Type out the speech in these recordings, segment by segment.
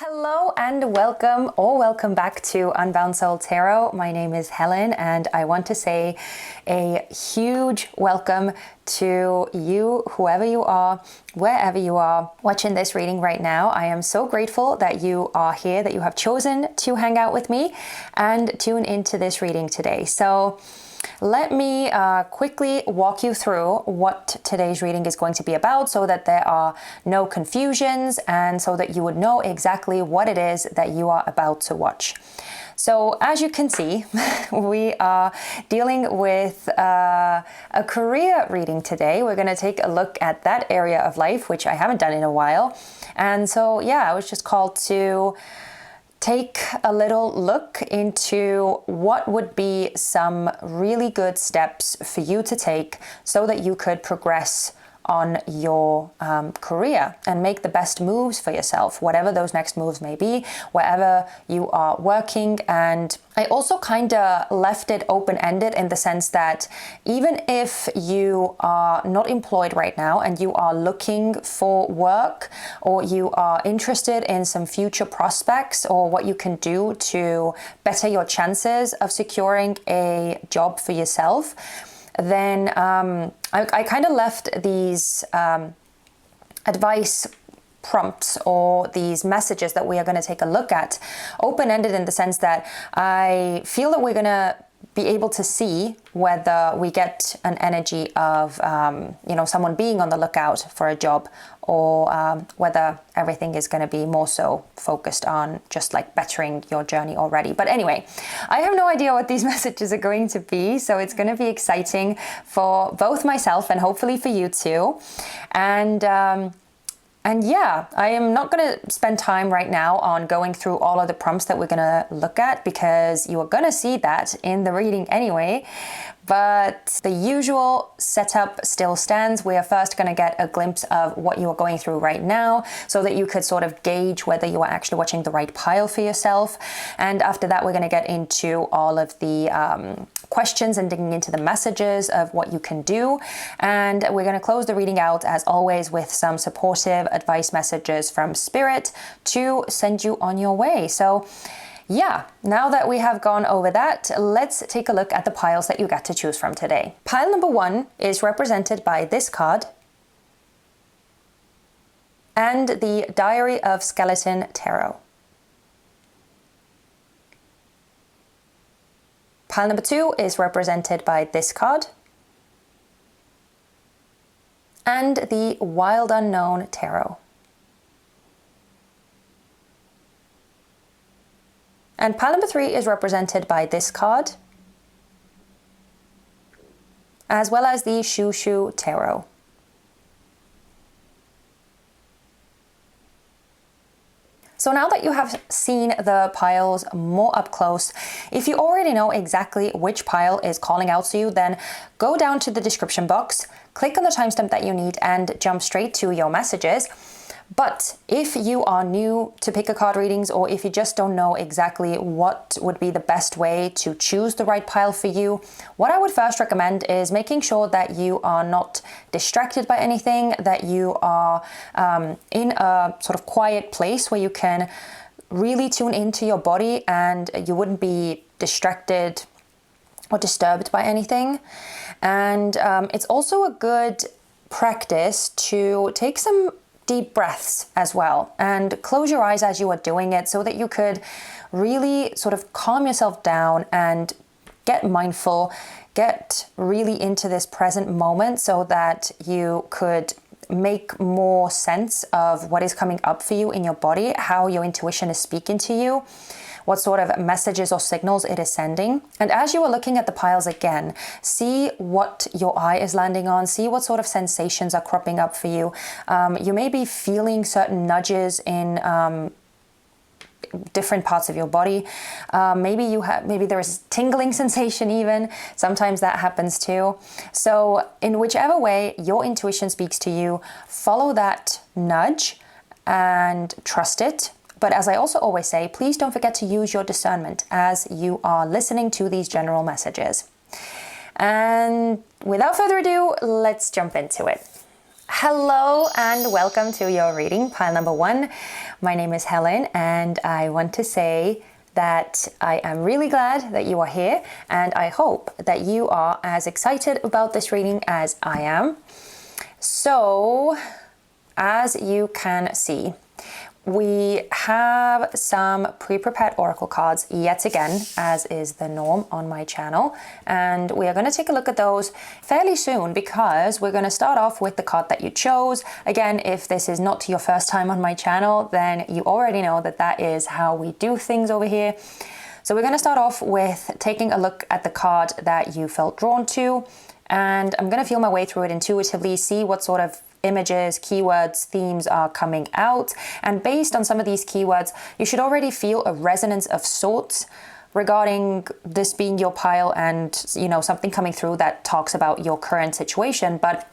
Hello and welcome or welcome back to Unbound Soul Tarot. My name is Helen and I want to say a huge welcome to you, whoever you are, wherever you are watching this reading right now. I am so grateful that you are here, that you have chosen to hang out with me and tune into this reading today. So let me quickly walk you through what today's reading is going to be about so that there are no confusions and so that you would know exactly what it is that you are about to watch. So as you can see, we are dealing with a career reading today. We're going to take a look at that area of life, which I haven't done in a while. And so, yeah, I was just called to take a little look into what would be some really good steps for you to take so that you could progress on your career and make the best moves for yourself, whatever those next moves may be, wherever you are working. And I also kind of left it open-ended in the sense that even if you are not employed right now and you are looking for work or you are interested in some future prospects or what you can do to better your chances of securing a job for yourself, then I kind of left these advice prompts or these messages that we are going to take a look at open-ended in the sense that I feel that we're going to be able to see whether we get an energy of, someone being on the lookout for a job or whether everything is going to be more so focused on just like bettering your journey already. But anyway, I have no idea what these messages are going to be. So it's going to be exciting for both myself and hopefully for you too. And yeah, I am not going to spend time right now on going through all of the prompts that we're going to look at because you are going to see that in the reading anyway. But the usual setup still stands. We are first going to get a glimpse of what you are going through right now so that you could sort of gauge whether you are actually watching the right pile for yourself. And after that, we're going to get into all of the questions and digging into the messages of what you can do. And we're going to close the reading out, as always, with some supportive advice messages from Spirit to send you on your way. So yeah, now that we have gone over that, let's take a look at the piles that you get to choose from today. Pile number 1 is represented by this card and the Diary of Skeleton Tarot. Pile number 2 is represented by this card and the Wild Unknown Tarot. And pile number 3 is represented by this card, as well as the Shushu Tarot. So now that you have seen the piles more up close, if you already know exactly which pile is calling out to you, then go down to the description box, click on the timestamp that you need and jump straight to your messages. But if you are new to pick a card readings, or if you just don't know exactly what would be the best way to choose the right pile for you, what I would first recommend is making sure that you are not distracted by anything, that you are in a sort of quiet place where you can really tune into your body and you wouldn't be distracted or disturbed by anything. And it's also a good practice to take some deep breaths as well and close your eyes as you are doing it so that you could really sort of calm yourself down and get mindful, get really into this present moment so that you could make more sense of what is coming up for you in your body, how your intuition is speaking to you, what sort of messages or signals it is sending. And as you are looking at the piles again, see what your eye is landing on, see what sort of sensations are cropping up for you. You may be feeling certain nudges in different parts of your body. Maybe there is tingling sensation even. Sometimes that happens too. So in whichever way your intuition speaks to you, follow that nudge and trust it. But as I also always say, please don't forget to use your discernment as you are listening to these general messages. And without further ado, let's jump into it. Hello and welcome to your reading, pile number 1. My name is Helen and I want to say that I am really glad that you are here and I hope that you are as excited about this reading as I am. So, as you can see, we have some pre-prepared oracle cards yet again, as is the norm on my channel. And we are going to take a look at those fairly soon because we're going to start off with the card that you chose. Again, if this is not your first time on my channel, then you already know that that is how we do things over here. So we're going to start off with taking a look at the card that you felt drawn to. And I'm going to feel my way through it intuitively, see what sort of images, keywords, themes are coming out. And based on some of these keywords, you should already feel a resonance of sorts regarding this being your pile and, you know, something coming through that talks about your current situation. But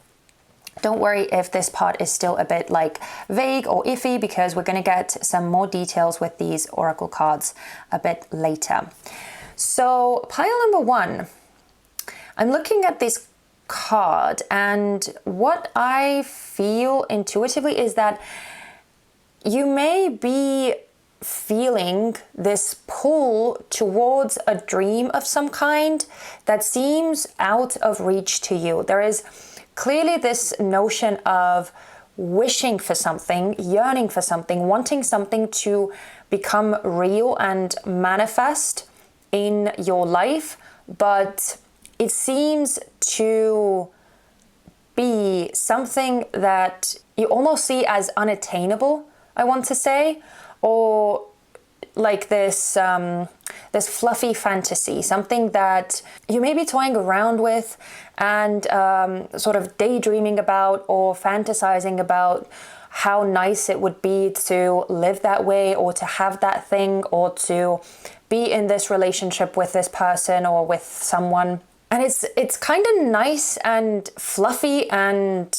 don't worry if this part is still a bit like vague or iffy because we're going to get some more details with these oracle cards a bit later. So pile number 1, I'm looking at this card and what I feel intuitively is that you may be feeling this pull towards a dream of some kind that seems out of reach to you. There is clearly this notion of wishing for something, yearning for something, wanting something to become real and manifest in your life, but it seems to be something that you almost see as unattainable, I want to say, or like this this fluffy fantasy, something that you may be toying around with and sort of daydreaming about or fantasizing about how nice it would be to live that way or to have that thing or to be in this relationship with this person or with someone. And it's kind of nice and fluffy and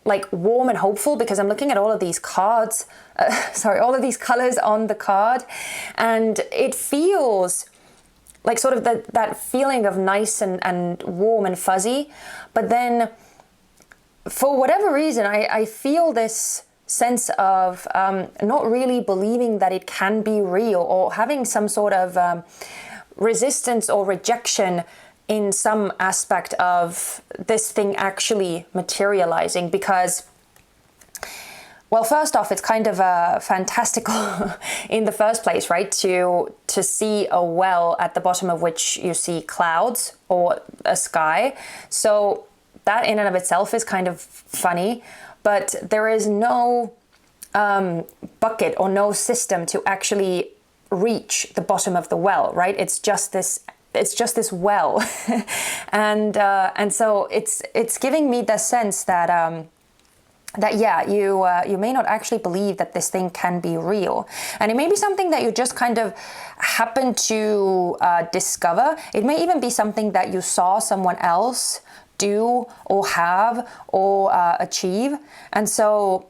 like warm and hopeful because I'm looking at all of these cards, all of these colors on the card, and it feels like sort of that feeling of nice and warm and fuzzy. But then for whatever reason, I feel this sense of not really believing that it can be real or having some sort of resistance or rejection in some aspect of this thing actually materializing because, well, first off, it's kind of fantastical in the first place, right? To see a well at the bottom of which you see clouds or a sky. So that in and of itself is kind of funny, but there is no bucket or no system to actually reach the bottom of the well, right? It's just this well. and so it's giving me the sense that you may not actually believe that this thing can be real. And it may be something that you just kind of happen to discover. It may even be something that you saw someone else do or have or achieve. And so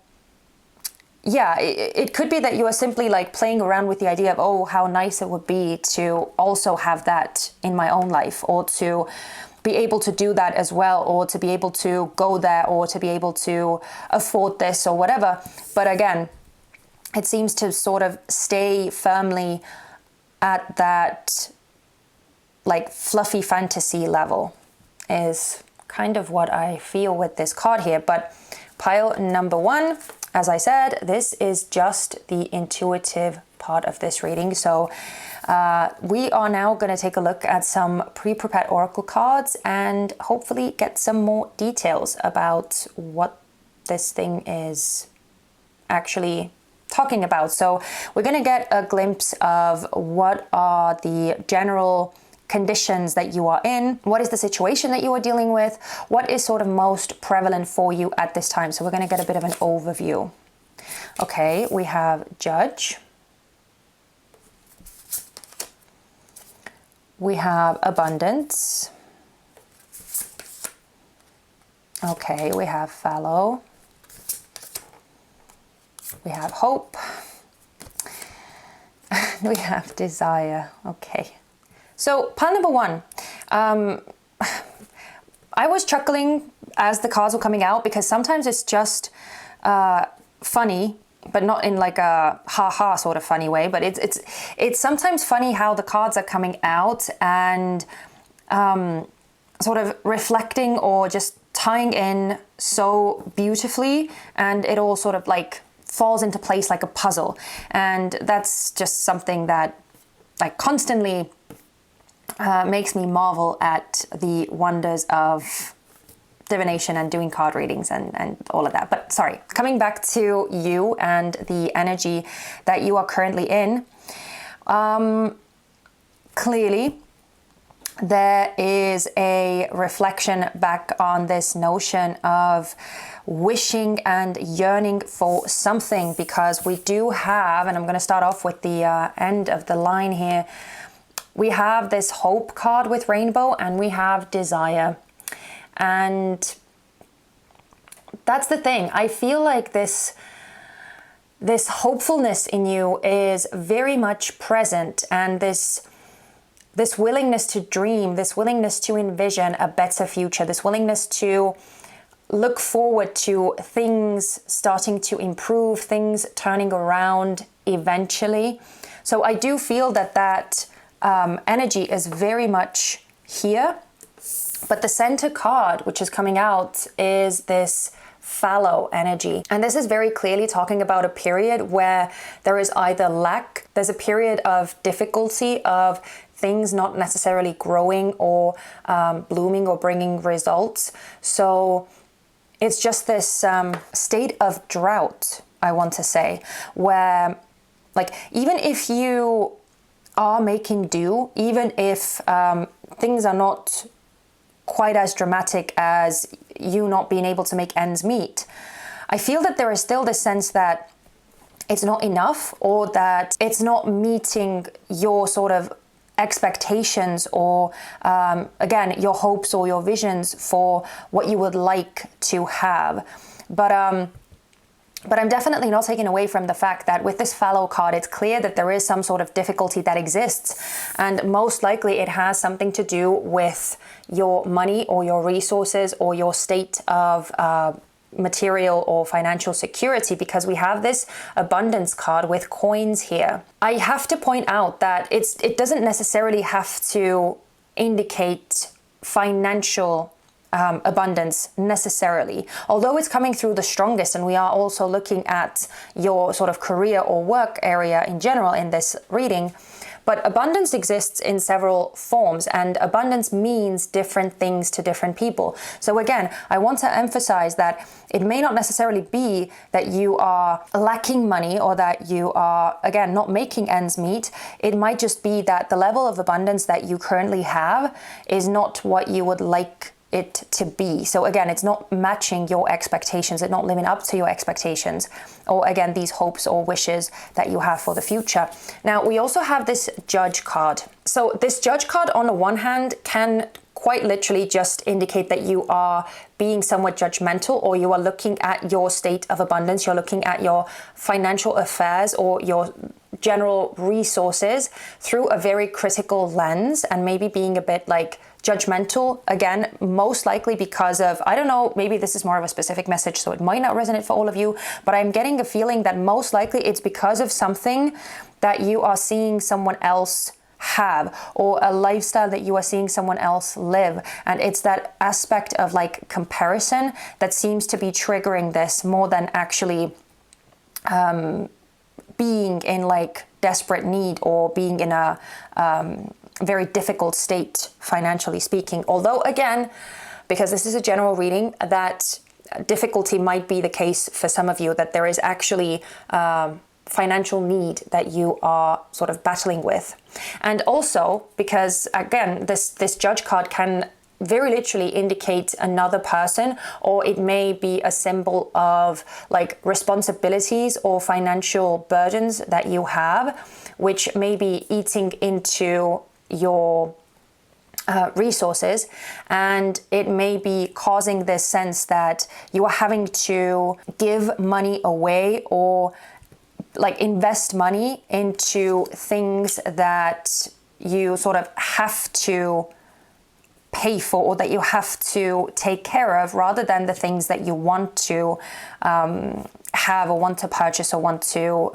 yeah, it could be that you are simply like playing around with the idea of, oh, how nice it would be to also have that in my own life, or to be able to do that as well, or to be able to go there, or to be able to afford this or whatever. But again, it seems to sort of stay firmly at that like fluffy fantasy level is kind of what I feel with this card here. But pile number 1, as I said, this is just the intuitive part of this reading. So we are now going to take a look at some pre-prepared oracle cards and hopefully get some more details about what this thing is actually talking about. So we're going to get a glimpse of what are the general conditions that you are in, what is the situation that you are dealing with, what is sort of most prevalent for you at this time. So we're going to get a bit of an overview. Okay, we have Judge, we have Abundance, okay, we have Fallow, we have Hope, we have Desire. Okay. So pile number 1, I was chuckling as the cards were coming out, because sometimes it's just funny, but not in like a ha-ha sort of funny way, but it's sometimes funny how the cards are coming out and sort of reflecting or just tying in so beautifully, and it all sort of like falls into place like a puzzle. And that's just something that like constantly makes me marvel at the wonders of divination and doing card readings and all of that. But sorry, coming back to you and the energy that you are currently in, clearly there is a reflection back on this notion of wishing and yearning for something, because we do have, and I'm going to start off with the end of the line here, we have this hope card with rainbow and we have desire. And that's the thing. I feel like this hopefulness in you is very much present, and this willingness to dream, this willingness to envision a better future, this willingness to look forward to things starting to improve, things turning around eventually. So I do feel that energy is very much here. But the center card, which is coming out, is this fallow energy. And this is very clearly talking about a period where there is either lack, there's a period of difficulty, of things not necessarily growing or blooming or bringing results. So it's just this state of drought, I want to say, where like even if you are making do, even if things are not quite as dramatic as you not being able to make ends meet, I feel that there is still this sense that it's not enough, or that it's not meeting your sort of expectations, or again, your hopes or your visions for what you would like to have. But I'm definitely not taking away from the fact that with this fallow card, it's clear that there is some sort of difficulty that exists. And most likely it has something to do with your money or your resources or your state of material or financial security, because we have this abundance card with coins here. I have to point out that it doesn't necessarily have to indicate financial abundance necessarily, although it's coming through the strongest, and we are also looking at your sort of career or work area in general in this reading. But abundance exists in several forms, and abundance means different things to different people. So again, I want to emphasize that it may not necessarily be that you are lacking money or that you are, again, not making ends meet. It might just be that the level of abundance that you currently have is not what you would like it to be. So again, it's not matching your expectations, it's not living up to your expectations, or again, these hopes or wishes that you have for the future. Now, we also have this judge card. So this judge card, on the one hand, can quite literally just indicate that you are being somewhat judgmental, or you are looking at your state of abundance, you're looking at your financial affairs or your general resources through a very critical lens, and maybe being a bit like judgmental, again, most likely because of, I don't know, maybe this is more of a specific message, so it might not resonate for all of you, but I'm getting a feeling that most likely it's because of something that you are seeing someone else have, or a lifestyle that you are seeing someone else live. And it's that aspect of like comparison that seems to be triggering this more than actually being in like desperate need or being in a very difficult state financially speaking. Although again, because this is a general reading, that difficulty might be the case for some of you, that there is actually financial need that you are sort of battling with. And also because again, this judge card can very literally indicate another person, or it may be a symbol of like responsibilities or financial burdens that you have, which may be eating into your resources, and it may be causing this sense that you are having to give money away or like invest money into things that you sort of have to pay for or that you have to take care of, rather than the things that you want to have or want to purchase or want to,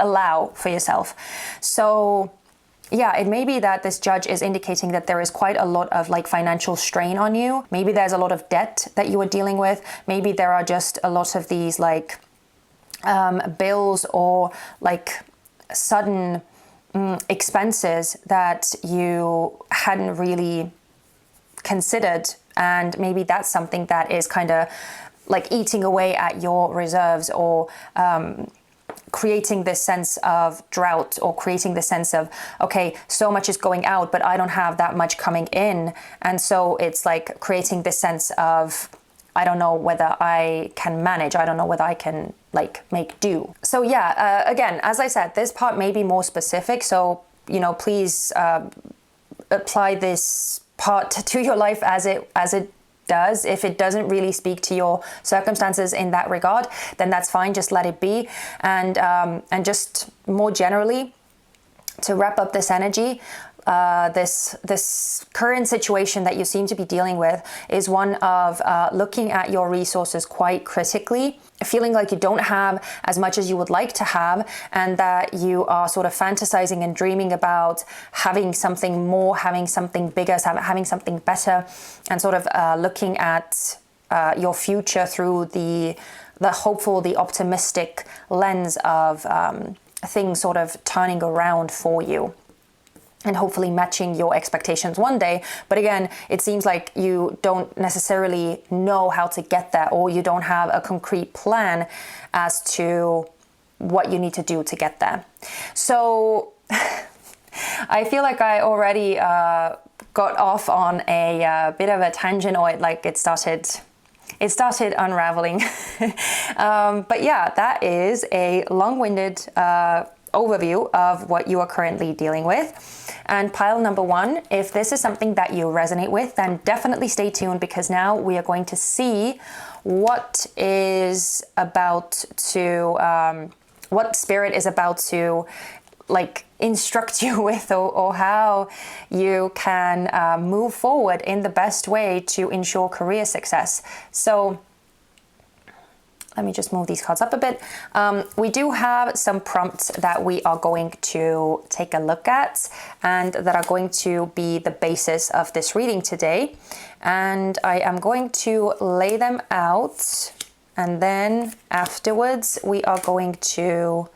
allow for yourself. So yeah, it may be that this judge is indicating that there is quite a lot of like financial strain on you. Maybe there's a lot of debt that you are dealing with. Maybe there are just a lot of these like bills or like sudden expenses that you hadn't really considered. And maybe that's something that is kind of like eating away at your reserves, or creating this sense of drought, or creating the sense of, okay, so much is going out, but I don't have that much coming in. And so it's like creating this sense of, I don't know whether I can manage. I don't know whether I can like make do. So yeah, again, as I said, this part may be more specific. So, please apply this part to your life as it does. If it doesn't really speak to your circumstances in that regard, then that's fine. Just let it be. And just more generally, to wrap up this energy, this current situation that you seem to be dealing with is one of looking at your resources quite critically, feeling like you don't have as much as you would like to have, and that you are sort of fantasizing and dreaming about having something more, having something bigger, having something better, and sort of looking at your future through the hopeful, the optimistic lens of things sort of turning around for you and hopefully matching your expectations one day. But again, it seems like you don't necessarily know how to get there, or you don't have a concrete plan as to what you need to do to get there. So I feel like I already got off on a bit of a tangent, or it started unraveling. But yeah, that is a long-winded overview of what you are currently dealing with. And pile number one, if this is something that you resonate with, then definitely stay tuned, because now we are going to see what is about to, what spirit is about to like instruct you with, or how you can move forward in the best way to ensure career success. So let me just move these cards up a bit. We do have some prompts that we are going to take a look at, and that are going to be the basis of this reading today. And I am going to lay them out, and then afterwards we are going to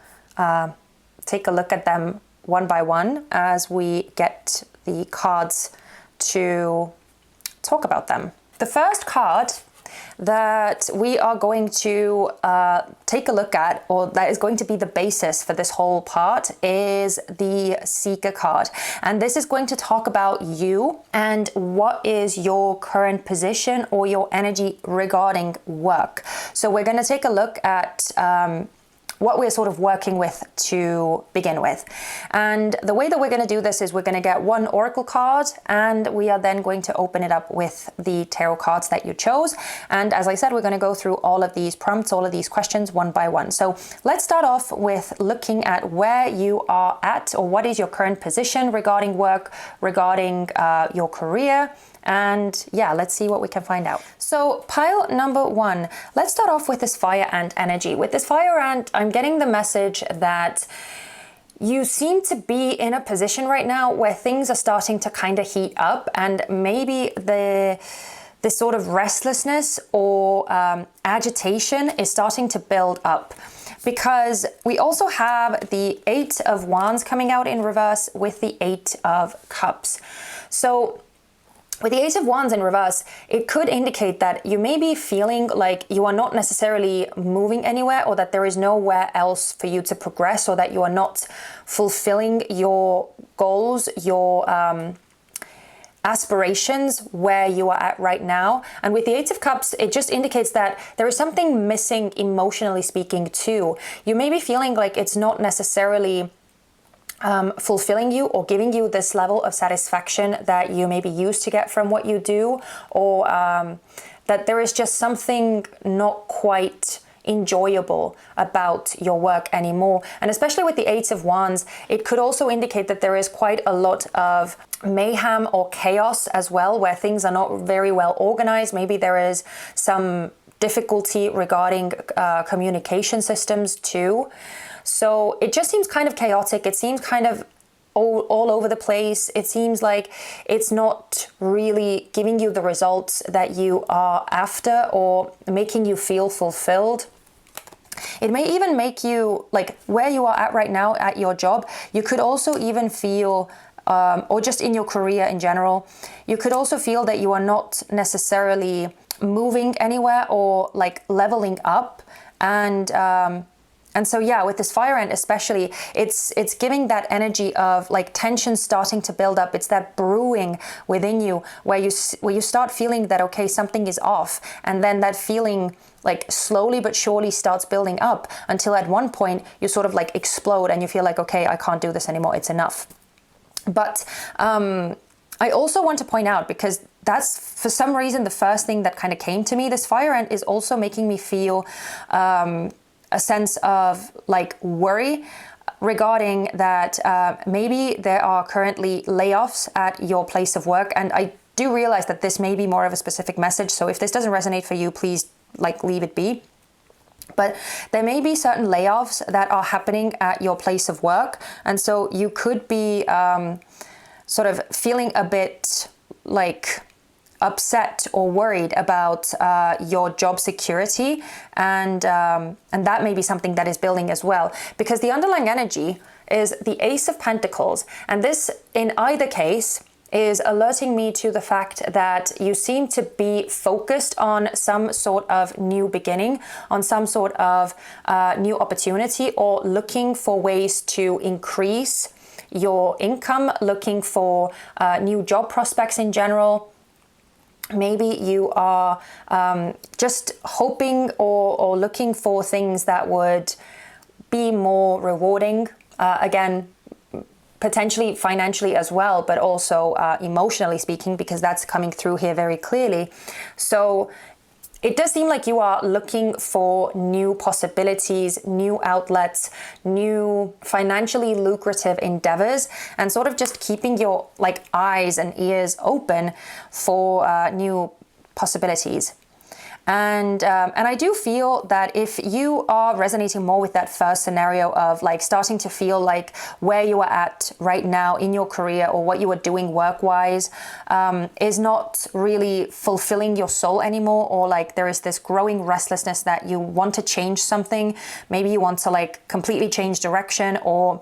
take a look at them one by one as we get the cards to talk about them. The first card that we are going to take a look at, or that is going to be the basis for this whole part, is the Seeker card. And this is going to talk about you and what is your current position or your energy regarding work. So we're going to take a look at what we're sort of working with to begin with. And the way that we're going to do this is we're going to get one oracle card, and we are then going to open it up with the tarot cards that you chose. And as I said, we're going to go through all of these prompts, all of these questions one by one. So let's start off with looking at where you are at, or what is your current position regarding work, regarding your career. And yeah, let's see what we can find out. So pile number one, let's start off with this fire ant energy. With this fire ant, I'm getting the message that you seem to be in a position right now where things are starting to kind of heat up, and maybe this sort of restlessness or agitation is starting to build up. Because we also have the 8 of Wands coming out in reverse with the 8 of Cups. So with the 8 of Wands in reverse, it could indicate that you may be feeling like you are not necessarily moving anywhere, or that there is nowhere else for you to progress, or that you are not fulfilling your goals, your aspirations where you are at right now. And with the 8 of Cups, it just indicates that there is something missing emotionally speaking too. You may be feeling like it's not necessarily fulfilling you or giving you this level of satisfaction that you maybe used to get from what you do, or that there is just something not quite enjoyable about your work anymore. And especially with the Eight of Wands, it could also indicate that there is quite a lot of mayhem or chaos as well, where things are not very well organized. Maybe there is some difficulty regarding communication systems too. So it just seems kind of chaotic. It seems kind of all over the place. It seems like it's not really giving you the results that you are after or making you feel fulfilled. It may even make you, like where you are at right now at your job, you could also even feel, or just in your career in general, you could also feel that you are not necessarily moving anywhere or like leveling up. And so yeah, with this fire ant especially, it's giving that energy of like tension starting to build up. It's that brewing within you where you start feeling that, okay, something is off. And then that feeling like slowly but surely starts building up until at one point you sort of like explode and you feel like, okay, I can't do this anymore. It's enough. But I also want to point out, because that's for some reason the first thing that kind of came to me, this fire ant is also making me feel a sense of like worry regarding that maybe there are currently layoffs at your place of work. And I do realize that this may be more of a specific message. So if this doesn't resonate for you, please like leave it be. But there may be certain layoffs that are happening at your place of work. And so you could be sort of feeling a bit like upset or worried about your job security, and that may be something that is building as well, because the underlying energy is the Ace of Pentacles, and this in either case is alerting me to the fact that you seem to be focused on some sort of new beginning, on some sort of new opportunity, or looking for ways to increase your income, looking for new job prospects in general. Maybe you are just hoping or looking for things that would be more rewarding, again, potentially financially as well, but also emotionally speaking, because that's coming through here very clearly. So it does seem like you are looking for new possibilities, new outlets, new financially lucrative endeavors, and sort of just keeping your like eyes and ears open for new possibilities. And I do feel that if you are resonating more with that first scenario of like starting to feel like where you are at right now in your career or what you are doing work-wise is not really fulfilling your soul anymore, or like there is this growing restlessness that you want to change something, maybe you want to like completely change direction or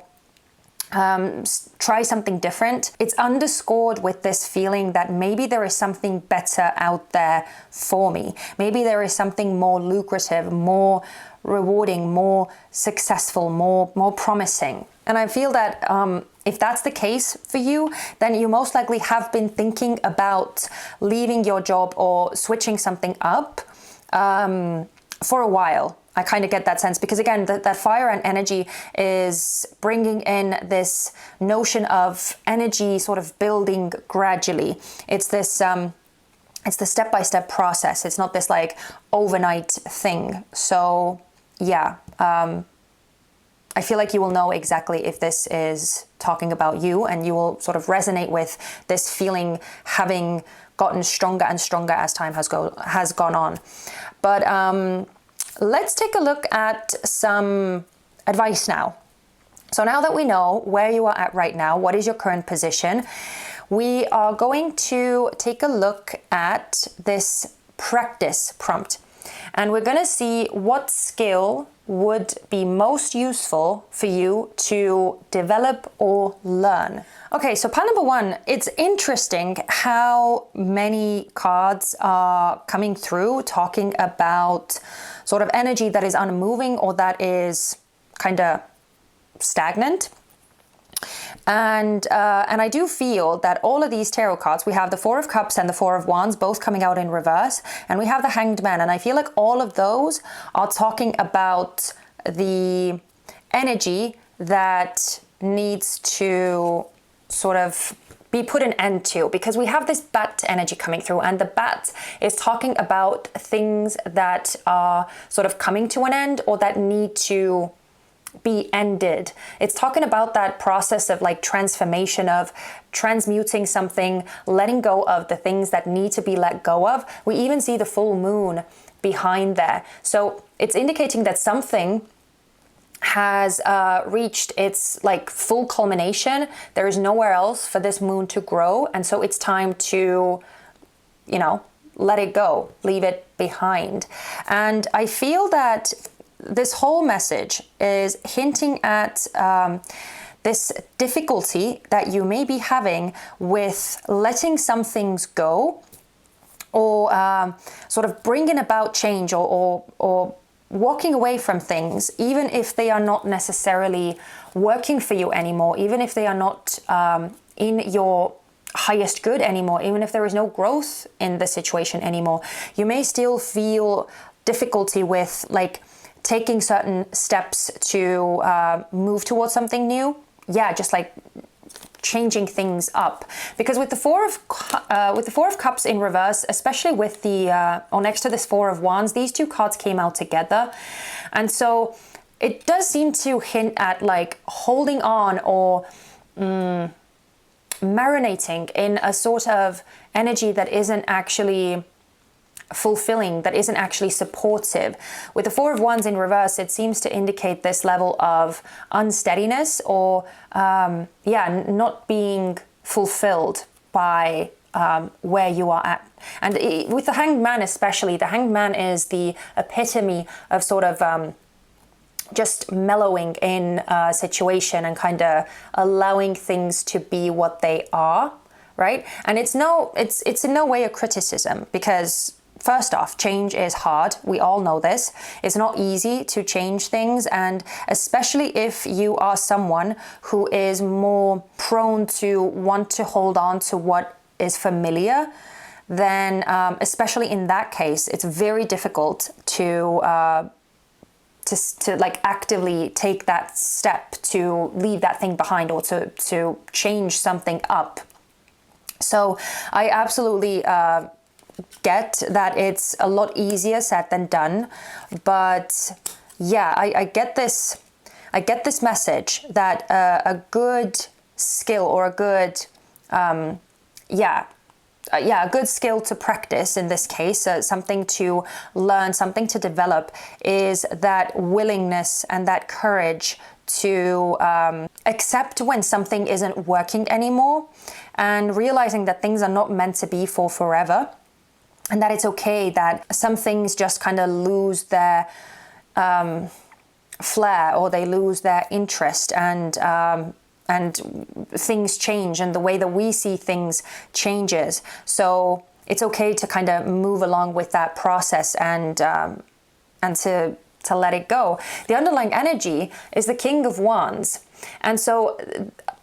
try something different. It's underscored with this feeling that maybe there is something better out there for me. Maybe there is something more lucrative, more rewarding, more successful, more promising. And I feel that if that's the case for you, then you most likely have been thinking about leaving your job or switching something up for a while. I kind of get that sense because, again, that fire and energy is bringing in this notion of energy sort of building gradually. It's this, it's the step-by-step process. It's not this like overnight thing. So yeah, I feel like you will know exactly if this is talking about you, and you will sort of resonate with this feeling having gotten stronger and stronger as time has gone on. But let's take a look at some advice now. So now that we know where you are at right now, what is your current position, we are going to take a look at this practice prompt. And we're going to see what skill would be most useful for you to develop or learn. Okay, so part number one, it's interesting how many cards are coming through talking about sort of energy that is unmoving or that is kind of stagnant. And I do feel that all of these tarot cards, we have the Four of Cups and the Four of Wands, both coming out in reverse, and we have the Hanged Man. And I feel like all of those are talking about the energy that needs to sort of be put an end to, because we have this bat energy coming through, and the bat is talking about things that are sort of coming to an end or that need to be ended. It's talking about that process of like transformation, of transmuting something, letting go of the things that need to be let go of. We even see the full moon behind there. So it's indicating that something has reached its like full culmination. There is nowhere else for this moon to grow, and so it's time to, you know, let it go, leave it behind. And I feel that this whole message is hinting at this difficulty that you may be having with letting some things go, or sort of bringing about change, or walking away from things, even if they are not necessarily working for you anymore, even if they are not in your highest good anymore, even if there is no growth in the situation anymore. You may still feel difficulty with like taking certain steps to move towards something new. Yeah, just like changing things up, because with the Four of Cups in reverse, especially with the or next to this Four of Wands, these two cards came out together, and so it does seem to hint at like holding on or marinating in a sort of energy that isn't actually fulfilling, that isn't actually supportive. With the Four of Wands in reverse, it seems to indicate this level of unsteadiness, or not being fulfilled by where you are at. And with the Hanged Man especially, the Hanged Man is the epitome of sort of just mellowing in a situation and kind of allowing things to be what they are, right? And it's in no way a criticism, because first off, change is hard. We all know this. It's not easy to change things, and especially if you are someone who is more prone to want to hold on to what is familiar, then especially in that case, it's very difficult to like actively take that step to leave that thing behind, or to change something up. So I absolutely get that it's a lot easier said than done, but yeah, I get this message that a good skill, or a good a good skill to practice in this case, something to learn, something to develop, is that willingness and that courage to accept when something isn't working anymore, and realizing that things are not meant to be for forever. And that it's okay that some things just kind of lose their flair, or they lose their interest, and things change, and the way that we see things changes. So it's okay to kind of move along with that process, and to let it go. The underlying energy is the King of Wands. And so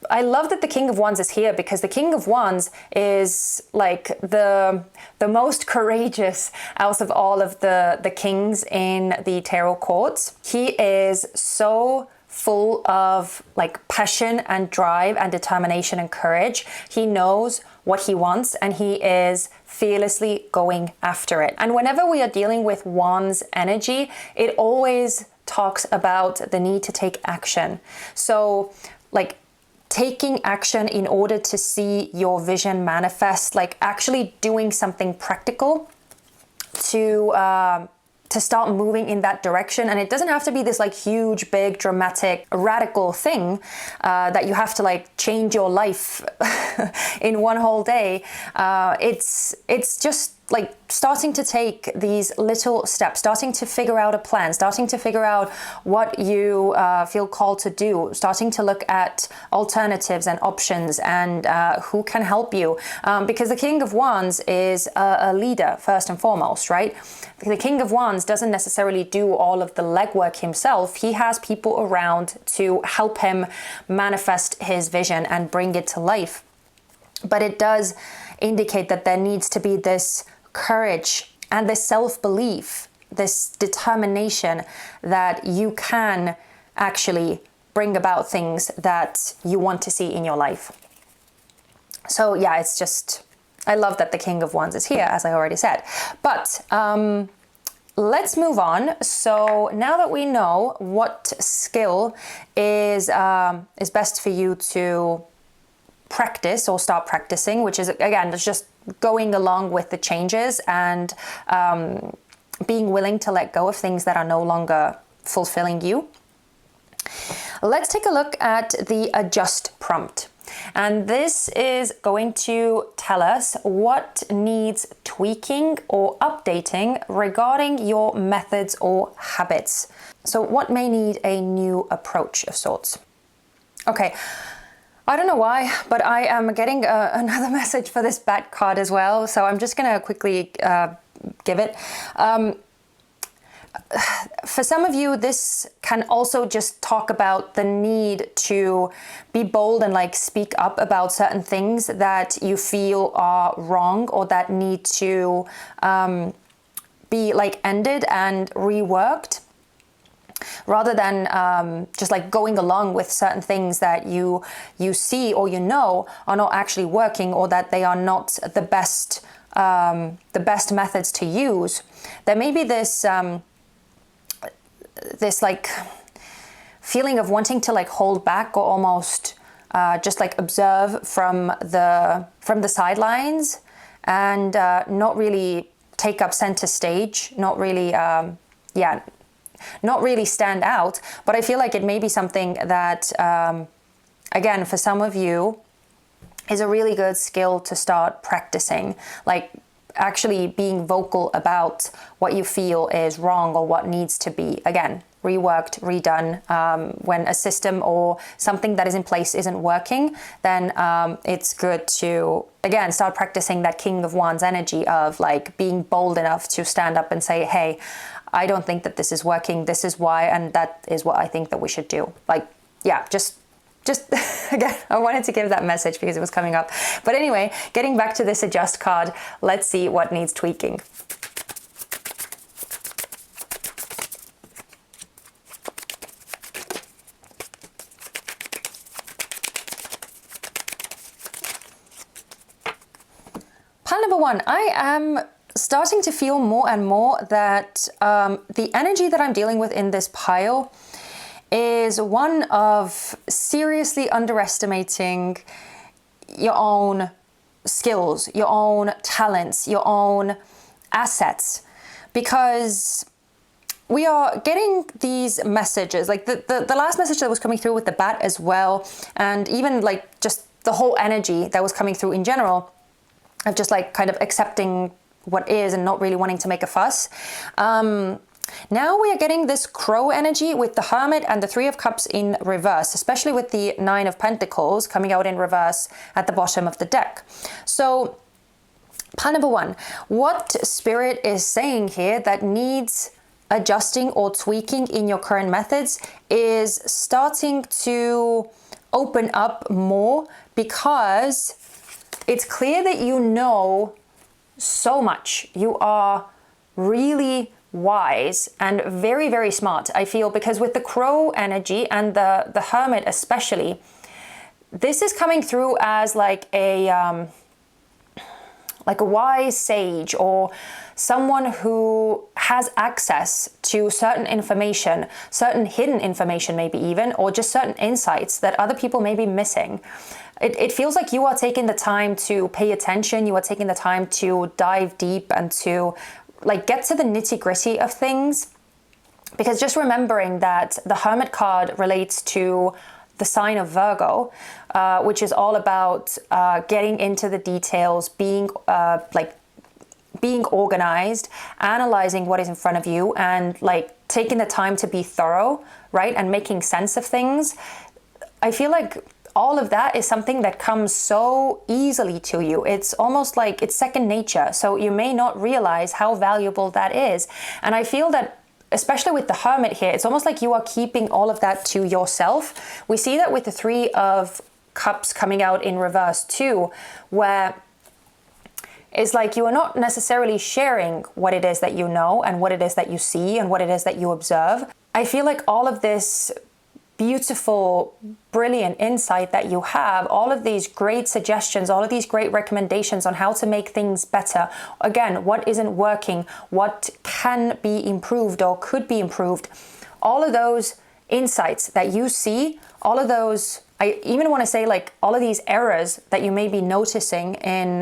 I love that the King of Wands is here, because the King of Wands is like the most courageous out of all of the kings in the tarot courts. He is so full of like passion and drive and determination and courage. He knows what he wants, and he is fearlessly going after it. And whenever we are dealing with Wands energy, it always talks about the need to take action. So like taking action in order to see your vision manifest, like actually doing something practical to start moving in that direction. And it doesn't have to be this like huge, big, dramatic, radical thing that you have to like change your life in one whole day. It's just like starting to take these little steps, starting to figure out a plan, starting to figure out what you feel called to do, starting to look at alternatives and options, and who can help you. Because the King of Wands is a leader first and foremost, right? The King of Wands doesn't necessarily do all of the legwork himself. He has people around to help him manifest his vision and bring it to life. But it does indicate that there needs to be this courage and this self-belief, this determination that you can actually bring about things that you want to see in your life. So yeah, it's just, I love that the King of Wands is here, as I already said. But let's move on. So now that we know what skill is best for you to practice or start practicing, which is, again, it's just going along with the changes and being willing to let go of things that are no longer fulfilling you. Let's take a look at the adjust prompt. And this is going to tell us what needs tweaking or updating regarding your methods or habits. So what may need a new approach of sorts. Okay, I don't know why, but I am getting another message for this bat card as well. So I'm just going to quickly give it. For some of you, this can also just talk about the need to be bold and like speak up about certain things that you feel are wrong or that need to be like ended and reworked, rather than just like going along with certain things that you see or you know are not actually working, or that they are not the best methods to use. There may be this like feeling of wanting to like hold back or almost just like observe from the sidelines and not really take up center stage, not really not really stand out. But I feel like it may be something that again, for some of you, is a really good skill to start practicing, like actually being vocal about what you feel is wrong or what needs to be, again, reworked, redone. When a system or something that is in place isn't working, then it's good to, again, start practicing that King of Wands energy of like being bold enough to stand up and say, hey, I don't think that this is working, this is why, and that is what I think that we should do. Like, yeah, just again, I wanted to give that message because it was coming up. But anyway, getting back to this adjust card, let's see what needs tweaking. Pile number one, I am starting to feel more and more that the energy that I'm dealing with in this pile is one of seriously underestimating your own skills, your own talents, your own assets, because we are getting these messages, like the last message that was coming through with the bat as well, and even like just the whole energy that was coming through in general of just like kind of accepting what is and not really wanting to make a fuss. Now we are getting this crow energy with the Hermit and the Three of Cups in reverse, especially with the Nine of Pentacles coming out in reverse at the bottom of the deck. So, pile number one, what Spirit is saying here that needs adjusting or tweaking in your current methods is starting to open up more, because it's clear that you know so much. You are really wise and very, very smart, I feel, because with the crow energy and the Hermit especially, this is coming through as like a wise sage or someone who has access to certain information, certain hidden information maybe even, or just certain insights that other people may be missing. It feels like you are taking the time to pay attention, you are taking the time to dive deep and to like get to the nitty-gritty of things, because just remembering that the Hermit card relates to the sign of Virgo, which is all about getting into the details, being organized, analyzing what is in front of you, and like taking the time to be thorough, right, and making sense of things. I feel like all of that is something that comes so easily to you. It's almost like it's second nature. So you may not realize how valuable that is. And I feel that, especially with the Hermit here, it's almost like you are keeping all of that to yourself. We see that with the Three of Cups coming out in reverse too, where it's like you are not necessarily sharing what it is that you know and what it is that you see and what it is that you observe. I feel like all of this beautiful, brilliant insight that you have, all of these great suggestions, all of these great recommendations on how to make things better. Again, what isn't working, what can be improved or could be improved. All of those insights that you see, all of those, I even want to say like all of these errors that you may be noticing in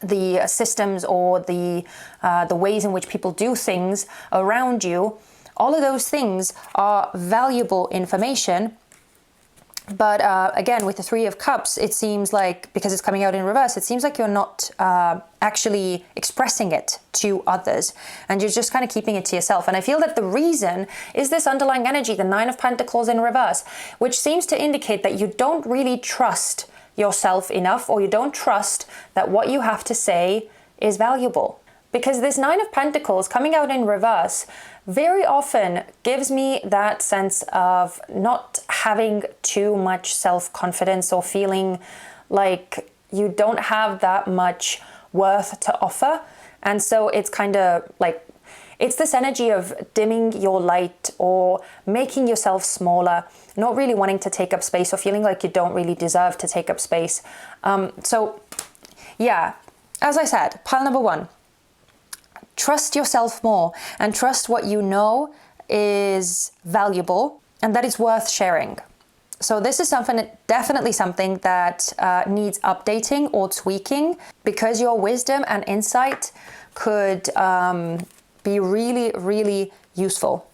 the systems or the ways in which people do things around you, all of those things are valuable information. But again, with the Three of Cups, it seems like, because it's coming out in reverse, it seems like you're not actually expressing it to others, and you're just kind of keeping it to yourself. And I feel that the reason is this underlying energy, the Nine of Pentacles in reverse, which seems to indicate that you don't really trust yourself enough, or you don't trust that what you have to say is valuable. Because this Nine of Pentacles coming out in reverse very often gives me that sense of not having too much self-confidence, or feeling like you don't have that much worth to offer. And so it's kind of like, it's this energy of dimming your light or making yourself smaller, not really wanting to take up space, or feeling like you don't really deserve to take up space. So yeah, as I said, pile number one, trust yourself more and trust what you know is valuable and that is worth sharing. So this is definitely something that needs updating or tweaking, because your wisdom and insight could be really, really useful.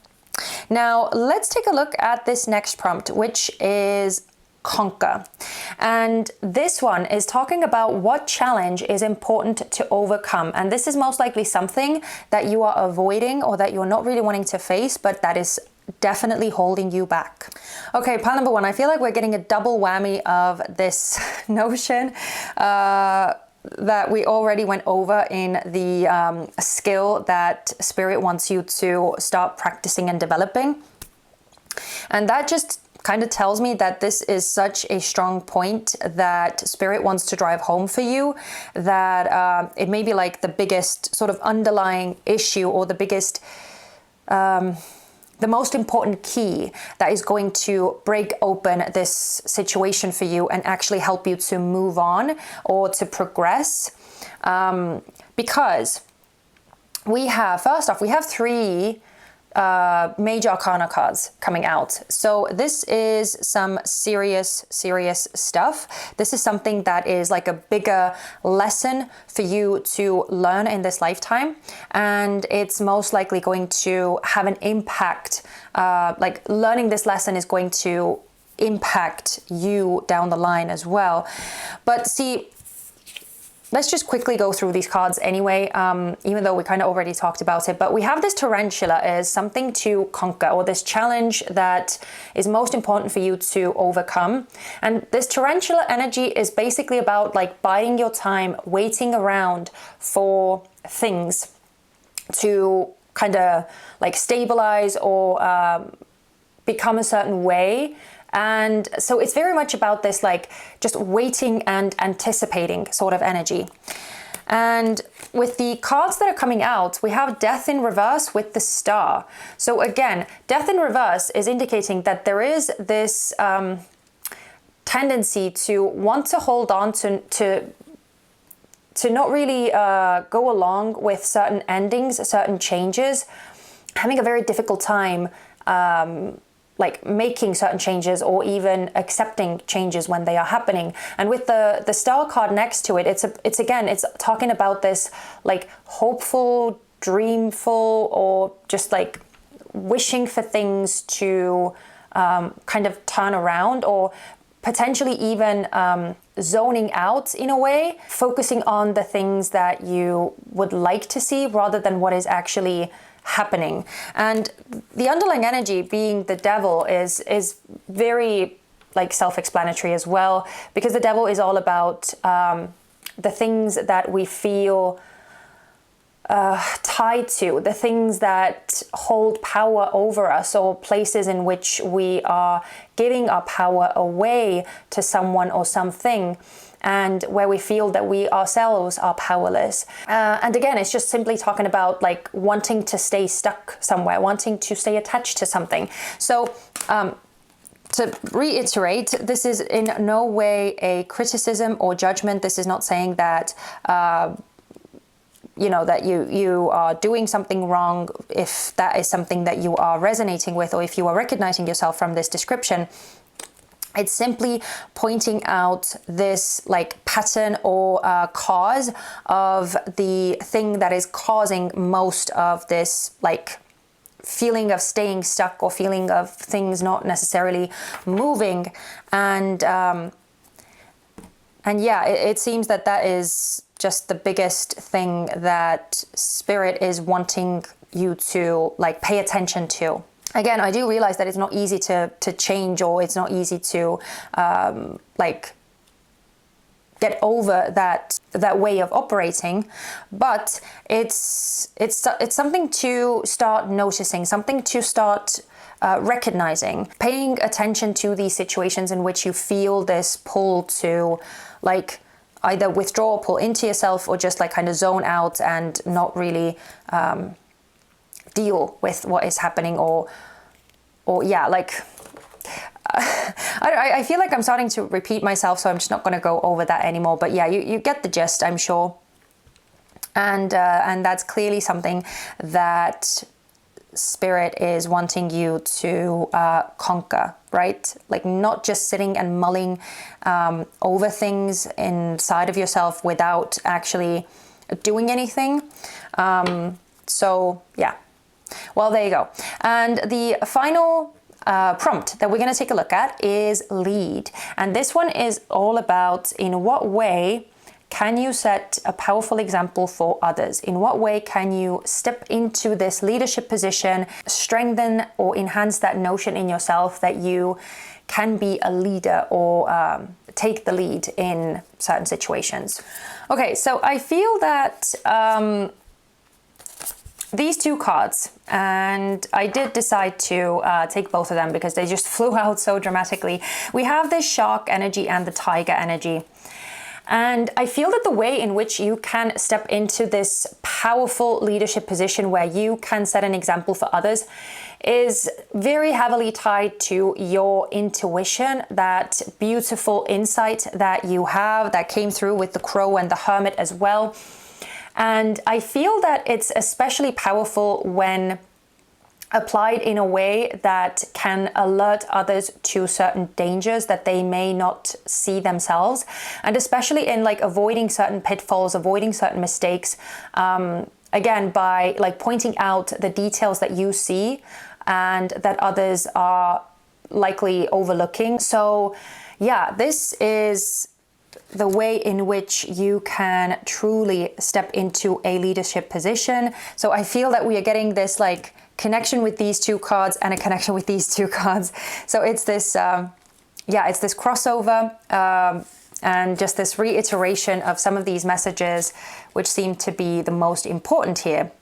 Now, let's take a look at this next prompt, which is conquer. And this one is talking about what challenge is important to overcome. And this is most likely something that you are avoiding, or that you're not really wanting to face, but that is definitely holding you back. Okay, pile number one, I feel like we're getting a double whammy of this notion that we already went over in the skill that Spirit wants you to start practicing and developing. And that just kind of tells me that this is such a strong point that Spirit wants to drive home for you, that it may be like the biggest sort of underlying issue, or the biggest, the most important key that is going to break open this situation for you and actually help you to move on or to progress. Because we have, first off, we have three major arcana cards coming out. So this is some serious stuff. This is something that is like a bigger lesson for you to learn in this lifetime, and it's most likely going to have an impact. Like learning this lesson is going to impact you down the line as well. But see, let's just quickly go through these cards anyway, even though we kind of already talked about it. But we have this tarantula as something to conquer, or this challenge that is most important for you to overcome. And this tarantula energy is basically about like biding your time, waiting around for things to kind of like stabilize or become a certain way. And so it's very much about this like just waiting and anticipating sort of energy. And with the cards that are coming out, we have Death in reverse with the Star. So again, Death in reverse is indicating that there is this tendency to want to hold on to not really go along with certain endings, certain changes, having a very difficult time like making certain changes, or even accepting changes when they are happening. And with the Star card next to it, it's talking about this like hopeful, dreamful, or just like wishing for things to kind of turn around, or potentially even zoning out in a way, focusing on the things that you would like to see rather than what is actually happening. And the underlying energy being the Devil is very like self-explanatory as well, because the Devil is all about the things that we feel tied to, the things that hold power over us, or places in which we are giving our power away to someone or something, and where we feel that we ourselves are powerless. And again, it's just simply talking about like wanting to stay stuck somewhere, wanting to stay attached to something. So To reiterate, this is in no way a criticism or judgment. This is not saying that, you know, that you are doing something wrong if that is something that you are resonating with, or if you are recognizing yourself from this description. It's simply pointing out this like pattern or cause of the thing that is causing most of this like feeling of staying stuck or feeling of things not necessarily moving. And yeah, it seems that that is just the biggest thing that Spirit is wanting you to like pay attention to. Again, I do realize that it's not easy to change, or it's not easy to like get over that way of operating, but it's something to start noticing, something to start recognizing, paying attention to these situations in which you feel this pull to like either withdraw or pull into yourself, or just like kind of zone out and not really deal with what is happening, or yeah, like I feel like I'm starting to repeat myself, so I'm just not going to go over that anymore. But yeah, you get the gist, I'm sure. And that's clearly something that Spirit is wanting you to conquer, right? Like not just sitting and mulling over things inside of yourself without actually doing anything. So yeah, well, there you go. And the final prompt that we're going to take a look at is lead. And this one is all about in what way can you set a powerful example for others? In what way can you step into this leadership position, strengthen or enhance that notion in yourself that you can be a leader, or take the lead in certain situations? Okay, so I feel that these two cards, and I did decide to take both of them because they just flew out so dramatically. We have this shark energy and the tiger energy. And I feel that the way in which you can step into this powerful leadership position where you can set an example for others is very heavily tied to your intuition, that beautiful insight that you have that came through with the crow and the hermit as well. And I feel that it's especially powerful when applied in a way that can alert others to certain dangers that they may not see themselves, and especially in like avoiding certain pitfalls, avoiding certain mistakes, again by like pointing out the details that you see and that others are likely overlooking. So yeah, this is the way in which you can truly step into a leadership position. So I feel that we are getting this like connection with these two cards and a connection with these two cards. So it's this, it's this crossover and just this reiteration of some of these messages which seem to be the most important here.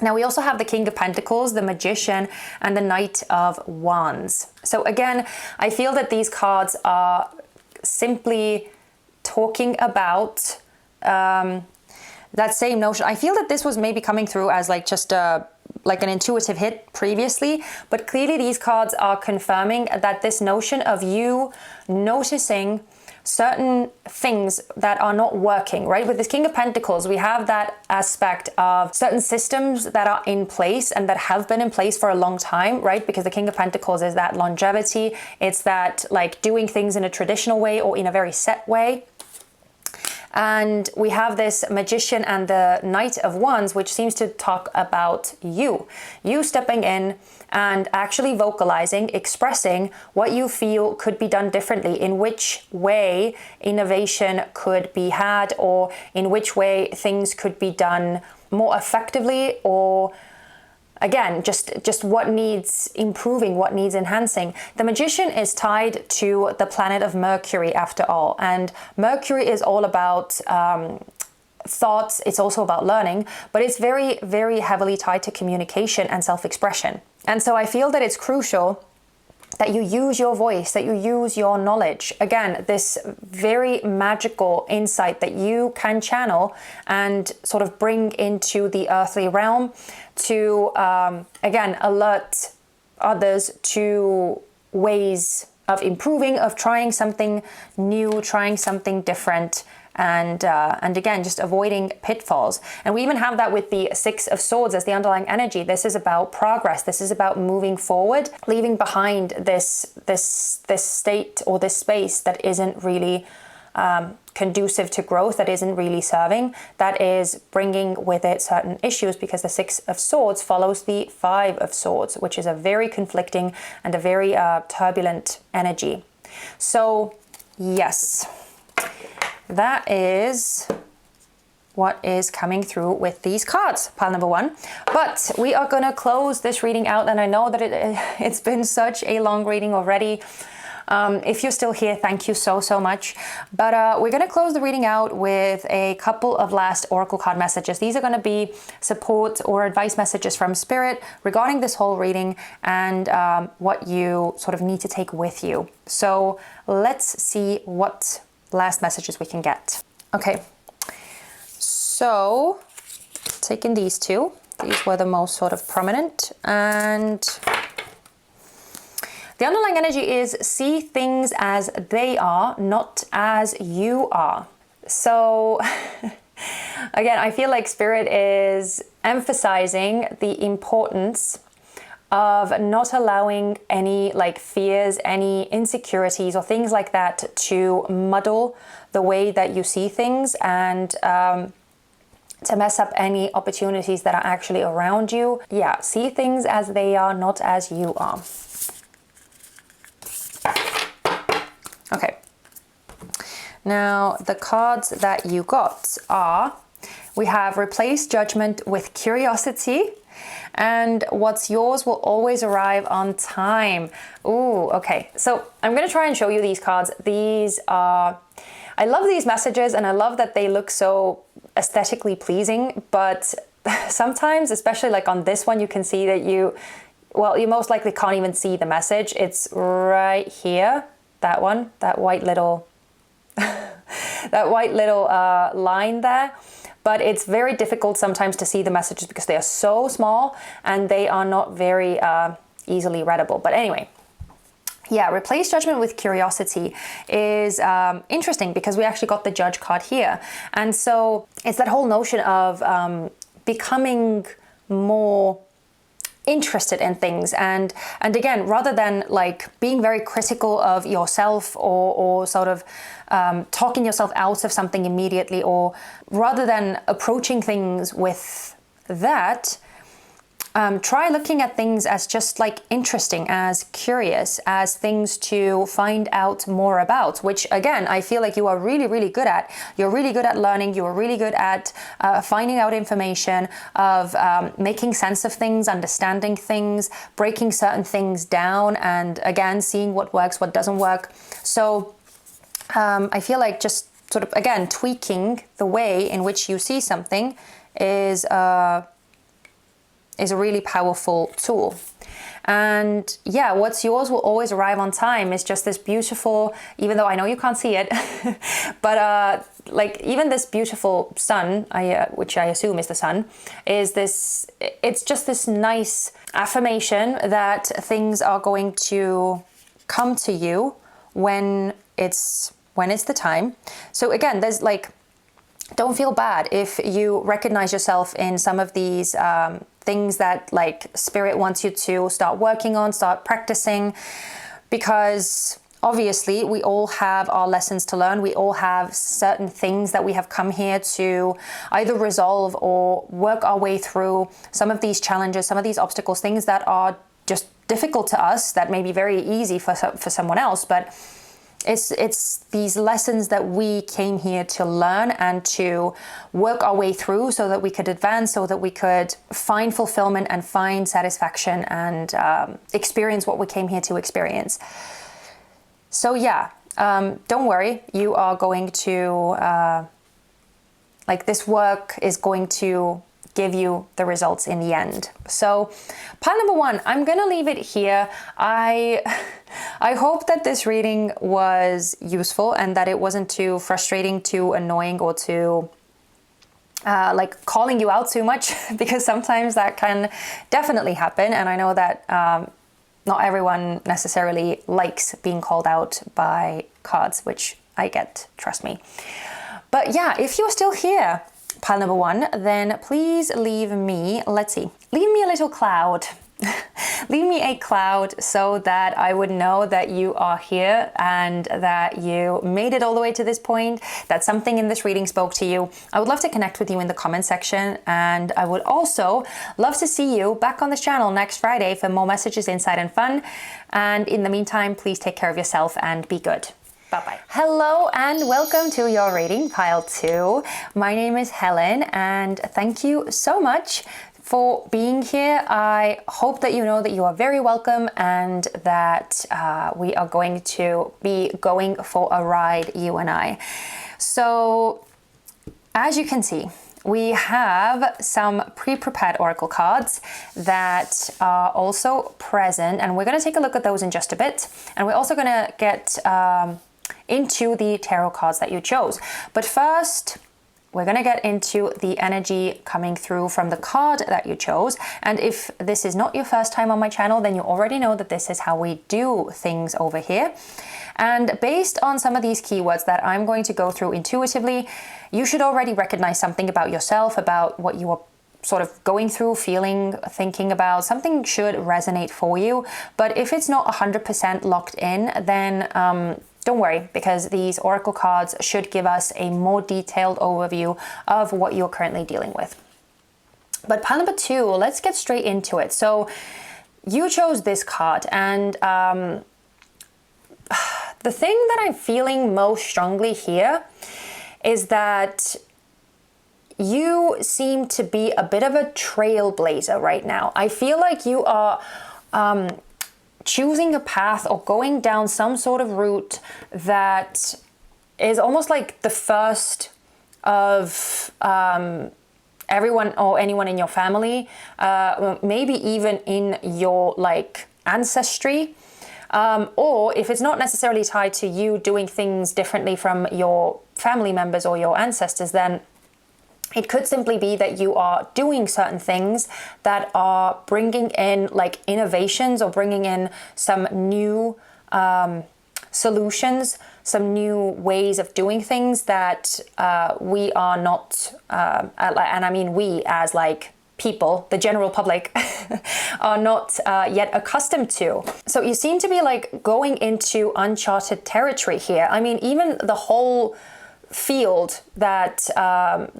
Now we also have the King of Pentacles, the Magician, and the Knight of Wands. So again, I feel that these cards are simply talking about that same notion. I feel that this was maybe coming through as like just like an intuitive hit previously, but clearly these cards are confirming that this notion of you noticing certain things that are not working, right? With this King of Pentacles, we have that aspect of certain systems that are in place and that have been in place for a long time, right? Because the King of Pentacles is that longevity. It's that like doing things in a traditional way or in a very set way. And we have this Magician and the Knight of Wands, which seems to talk about you stepping in and actually vocalizing, expressing what you feel could be done differently, in which way innovation could be had, or in which way things could be done more effectively, or again, just what needs improving, what needs enhancing. The Magician is tied to the planet of Mercury after all. And Mercury is all about thoughts. It's also about learning, but it's very, very heavily tied to communication and self-expression. And so I feel that it's crucial that you use your voice, that you use your knowledge. Again, this very magical insight that you can channel and sort of bring into the earthly realm to, again, alert others to ways of improving, of trying something new, trying something different, and again, just avoiding pitfalls. And we even have that with the Six of Swords as the underlying energy. This is about progress. This is about moving forward, leaving behind this state or this space that isn't really conducive to growth, that isn't really serving, that is bringing with it certain issues, because the Six of Swords follows the Five of Swords, which is a very conflicting and a very turbulent energy. So yes, that is what is coming through with these cards, pile number one. But we are going to close this reading out, and I know that it's been such a long reading already. If you're still here, thank you so much. But we're going to close the reading out with a couple of last oracle card messages. These are going to be support or advice messages from Spirit regarding this whole reading and what you sort of need to take with you. So let's see what last messages we can get. Okay, so taking these two, these were the most sort of prominent, and the underlying energy is see things as they are, not as you are. So again, I feel like Spirit is emphasizing the importance of not allowing any like fears, any insecurities or things like that to muddle the way that you see things, and to mess up any opportunities that are actually around you. Yeah, see things as they are, not as you are. Okay, now the cards that you got are, we have replace judgment with curiosity, and what's yours will always arrive on time. Ooh, okay, so I'm going to try and show you these cards. These are, I love these messages and I love that they look so aesthetically pleasing, but sometimes, especially like on this one, you can see that you most likely can't even see the message. It's right here. That one, that white little line there. But it's very difficult sometimes to see the messages because they are so small and they are not very easily readable. But anyway, yeah, replace judgment with curiosity is interesting because we actually got the Judge card here. And so it's that whole notion of becoming more interested in things, and again, rather than like being very critical of yourself or sort of talking yourself out of something immediately, or rather than approaching things with that, try looking at things as just like interesting, as curious, as things to find out more about, which again, I feel like you are really, really good at. You're really good at learning. You are really good at finding out information, of making sense of things, understanding things, breaking certain things down, and again, seeing what works, what doesn't work. So I feel like just sort of, again, tweaking the way in which you see something is a really powerful tool. And yeah, what's yours will always arrive on time is just this beautiful, even though I know you can't see it, but like even this beautiful sun, which I assume is the sun, is this, it's just this nice affirmation that things are going to come to you when it's the time. So again, there's like, don't feel bad if you recognize yourself in some of these things that like Spirit wants you to start working on, start practicing, because obviously we all have our lessons to learn. We all have certain things that we have come here to either resolve or work our way through. Some of these challenges, some of these obstacles, things that are just difficult to us, that may be very easy for someone else, but it's these lessons that we came here to learn and to work our way through so that we could advance, so that we could find fulfillment and find satisfaction and experience what we came here to experience. So yeah, don't worry, you are going to, like this work is going to give you the results in the end. So pile number one, I'm gonna leave it here. I hope that this reading was useful and that it wasn't too frustrating, too annoying, or too like calling you out too much, because sometimes that can definitely happen. And I know that not everyone necessarily likes being called out by cards, which I get, trust me. But yeah, if you're still here, pile number 1, then please leave me, let's see, leave me a little cloud. Leave me a cloud so that I would know that you are here and that you made it all the way to this point, that something in this reading spoke to you. I would love to connect with you in the comment section, and I would also love to see you back on this channel next Friday for more messages, insight, and fun. And in the meantime, please take care of yourself and be good. Bye-bye. Hello and welcome to your reading, pile 2. My name is Helen, and thank you so much for being here. I hope that you know that you are very welcome, and that we are going to be going for a ride, you and I. So as you can see, we have some pre-prepared oracle cards that are also present, and we're going to take a look at those in just a bit. And we're also going to get into the tarot cards that you chose. But first, we're going to get into the energy coming through from the card that you chose. And if this is not your first time on my channel, then you already know that this is how we do things over here. And based on some of these keywords that I'm going to go through intuitively, you should already recognize something about yourself, about what you are sort of going through, feeling, thinking about. Something should resonate for you. But if it's not 100% locked in, then don't worry, because these oracle cards should give us a more detailed overview of what you're currently dealing with. But pile number 2, let's get straight into it. So you chose this card, and the thing that I'm feeling most strongly here is that you seem to be a bit of a trailblazer right now. I feel like you are choosing a path or going down some sort of route that is almost like the first of everyone or anyone in your family, maybe even in your like ancestry, or if it's not necessarily tied to you doing things differently from your family members or your ancestors, then it could simply be that you are doing certain things that are bringing in like innovations or bringing in some new solutions, some new ways of doing things that we are not, and I mean we as like people, the general public, are not yet accustomed to. So you seem to be like going into uncharted territory here. I mean, even the whole field that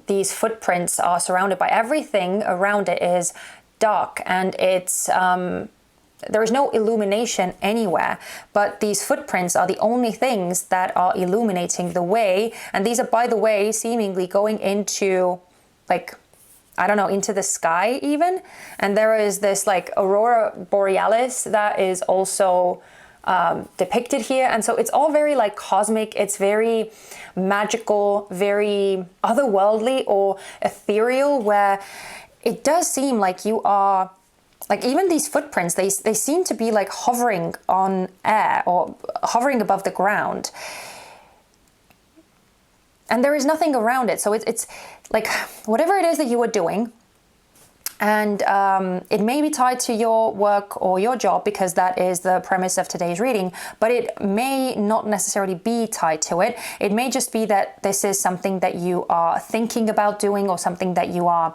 these footprints are surrounded by, everything around it is dark, and it's there is no illumination anywhere, but these footprints are the only things that are illuminating the way. And these are, by the way, seemingly going into like, I don't know, into the sky even. And there is this like aurora borealis that is also depicted here. And so it's all very like cosmic, it's very magical, very otherworldly or ethereal, where it does seem like you are like, even these footprints, they seem to be like hovering on air or hovering above the ground, and there is nothing around it. So it's like whatever it is that you are doing, and it may be tied to your work or your job, because that is the premise of today's reading, but it may not necessarily be tied to it. It may just be that this is something that you are thinking about doing, or something that you are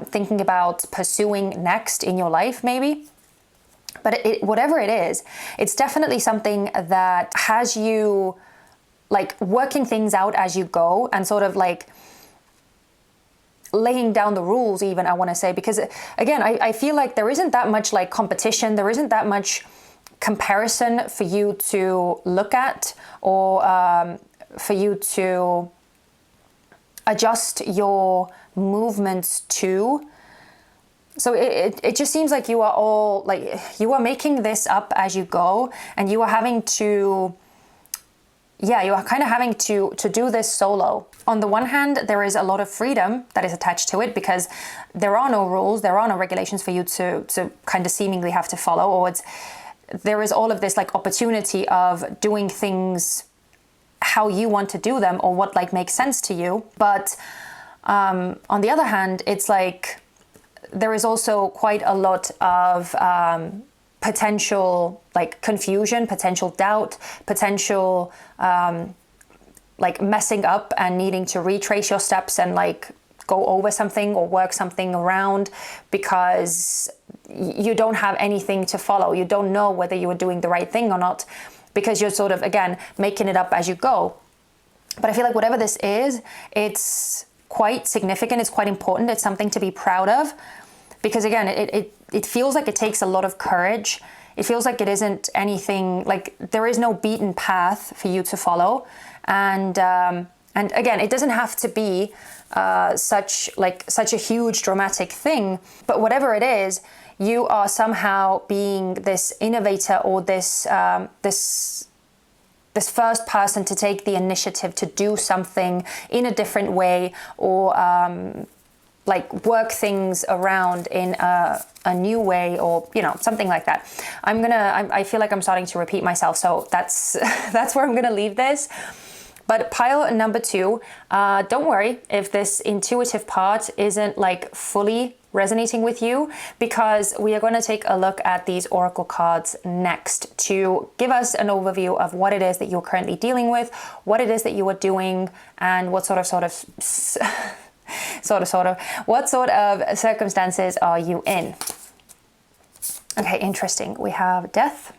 thinking about pursuing next in your life, maybe. But whatever it is, it's definitely something that has you like working things out as you go, and sort of like laying down the rules even, I want to say, because again, I feel like there isn't that much like competition, there isn't that much comparison for you to look at, or for you to adjust your movements to. So it just seems like you are all like, you are making this up as you go, and you are having to, yeah, you are kind of having to do this solo. On the one hand, there is a lot of freedom that is attached to it, because there are no rules, there are no regulations for you to kind of seemingly have to follow, or there is all of this like opportunity of doing things how you want to do them, or what like makes sense to you. But on the other hand, it's like there is also quite a lot of potential like confusion, potential doubt, potential like messing up and needing to retrace your steps and like go over something or work something around because you don't have anything to follow. You don't know whether you are doing the right thing or not because you're sort of, again, making it up as you go. But I feel like whatever this is, it's quite significant. It's quite important. It's something to be proud of because, again, it feels like it takes a lot of courage. It feels like it isn't anything, like there is no beaten path for you to follow. And again, it doesn't have to be such a huge dramatic thing, but whatever it is, you are somehow being this innovator or this first person to take the initiative to do something in a different way or like work things around in a new way or, you know, something like that. I feel like I'm starting to repeat myself. So that's where I'm going to leave this. But pile number 2, don't worry if this intuitive part isn't like fully resonating with you, because we are going to take a look at these oracle cards next to give us an overview of what it is that you're currently dealing with, what it is that you are doing, and what sort of what sort of circumstances are you in. Okay, interesting. We have death.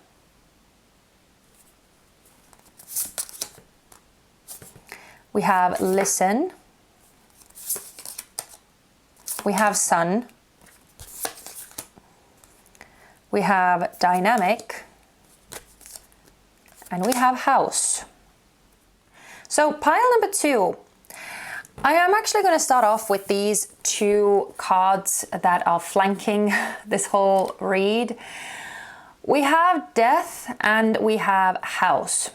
We have listen. We have sun. We have dynamic. And we have house. So pile number 2. I am actually going to start off with these 2 cards that are flanking this whole read. We have death and we have house.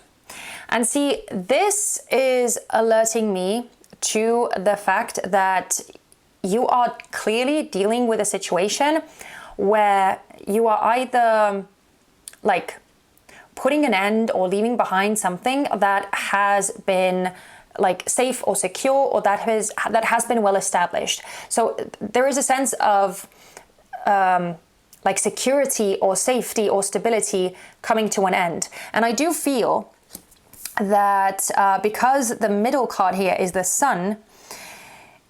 And see, this is alerting me to the fact that you are clearly dealing with a situation where you are either like putting an end or leaving behind something that has been like safe or secure or that has been well established. So there is a sense of like security or safety or stability coming to an end. And I do feel that because the middle card here is the sun,